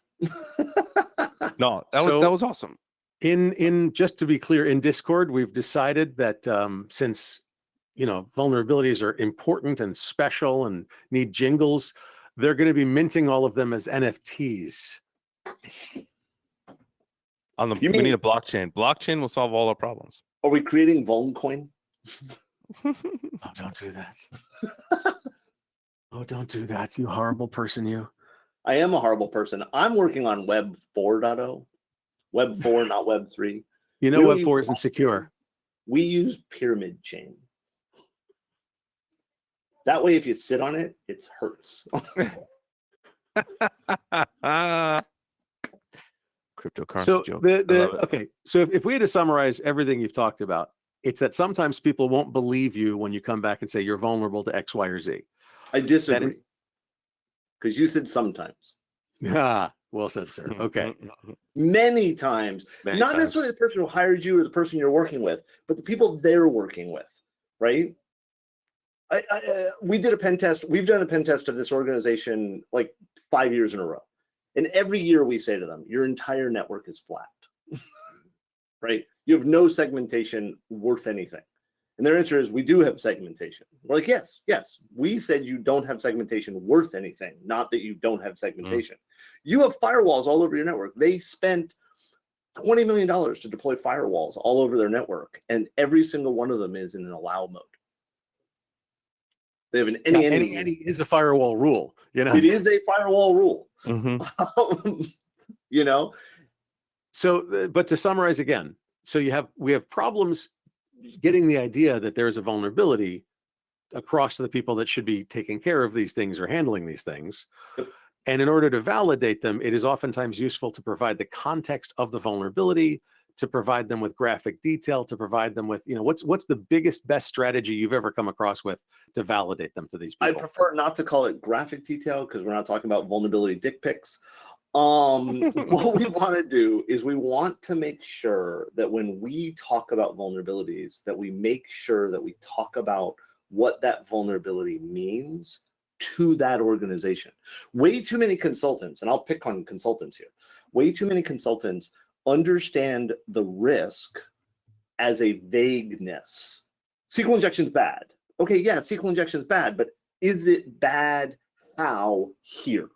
No, So- that was awesome. In just to be clear, in Discord, we've decided that since vulnerabilities are important and special and need jingles, they're going to be minting all of them as NFTs. We need a blockchain. Blockchain will solve all our problems. Are we creating Vulncoin? Oh, don't do that. Oh, don't do that, you horrible person, you. I am a horrible person. I'm working on Web 4.0. Web 4, not Web 3. You know, Web 4 isn't secure. We use pyramid chain. That way, if you sit on it, it hurts. Cryptocurrency So joke. okay. So if we had to summarize everything you've talked about, it's that sometimes people won't believe you when you come back and say you're vulnerable to X, Y, or Z. I disagree. Because you said sometimes. Ah, well said, sir. Okay. Many times. Not necessarily the person who hired you or the person you're working with, but the people they're working with, right? We did a pen test. We've done a pen test of this organization like 5 years in a row. And every year we say to them, your entire network is flat, right? You have no segmentation worth anything. And their answer is, we do have segmentation. We're like, yes. We said you don't have segmentation worth anything, not that you don't have segmentation. You have firewalls all over your network. They spent $20 million to deploy firewalls all over their network, and every single one of them is in an allow mode. They have an any is a firewall rule. It is a firewall rule. So, but to summarize again, so we have problems getting the idea that there is a vulnerability across to the people that should be taking care of these things or handling these things. And in order to validate them, it is oftentimes useful to provide the context of the vulnerability, to provide them with graphic detail, to provide them with, what's the best strategy you've ever come across with to validate them to these people? I prefer not to call it graphic detail because we're not talking about vulnerability dick pics. What we want to do is we want to make sure that when we talk about vulnerabilities, that we make sure that we talk about what that vulnerability means to that organization. Way too many consultants, and I'll pick on consultants here, way too many consultants understand the risk as a vagueness. SQL injection's bad. Okay, yeah, SQL injection's bad, but is it bad how here?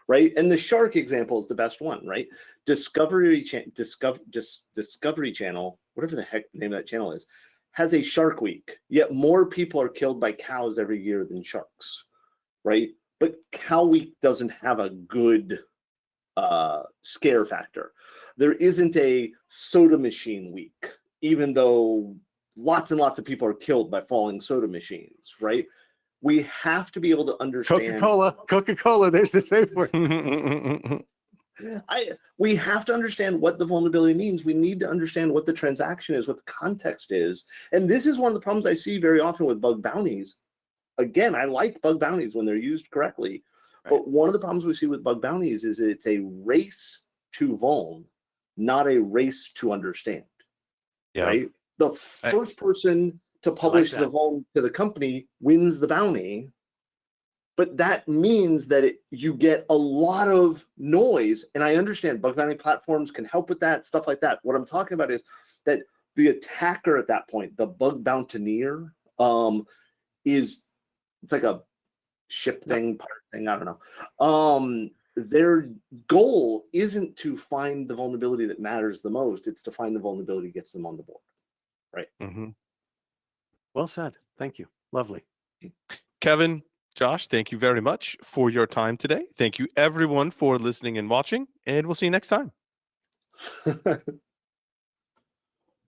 Right? And the shark example is the best one, right? Discovery Channel, whatever the heck the name of that channel is, has a Shark Week, yet more people are killed by cows every year than sharks, right? But Cow Week doesn't have a good scare factor. There isn't a soda machine week, even though lots and lots of people are killed by falling soda machines, right? We have to be able to understand Coca-Cola, there's the safe word. We have to understand what the vulnerability means. We need to understand what the transaction is, what the context is. And this is one of the problems I see very often with bug bounties. Again, I like bug bounties when they're used correctly. Right. But one of the problems we see with bug bounties is it's a race to vuln, not a race to understand. Yeah. Right? The first person to publish the vuln to the company wins the bounty, but that means that you get a lot of noise. And I understand bug bounty platforms can help with that, stuff like that. What I'm talking about is that the attacker at that point, the bug bountaineer, it's like a ship thing, pirate thing, I don't know. Their goal isn't to find the vulnerability that matters the most. It's to find the vulnerability that gets them on the board, right? Mm-hmm. Well said. Thank you. Lovely. Kevin, Josh, thank you very much for your time today. Thank you, everyone, for listening and watching, and we'll see you next time.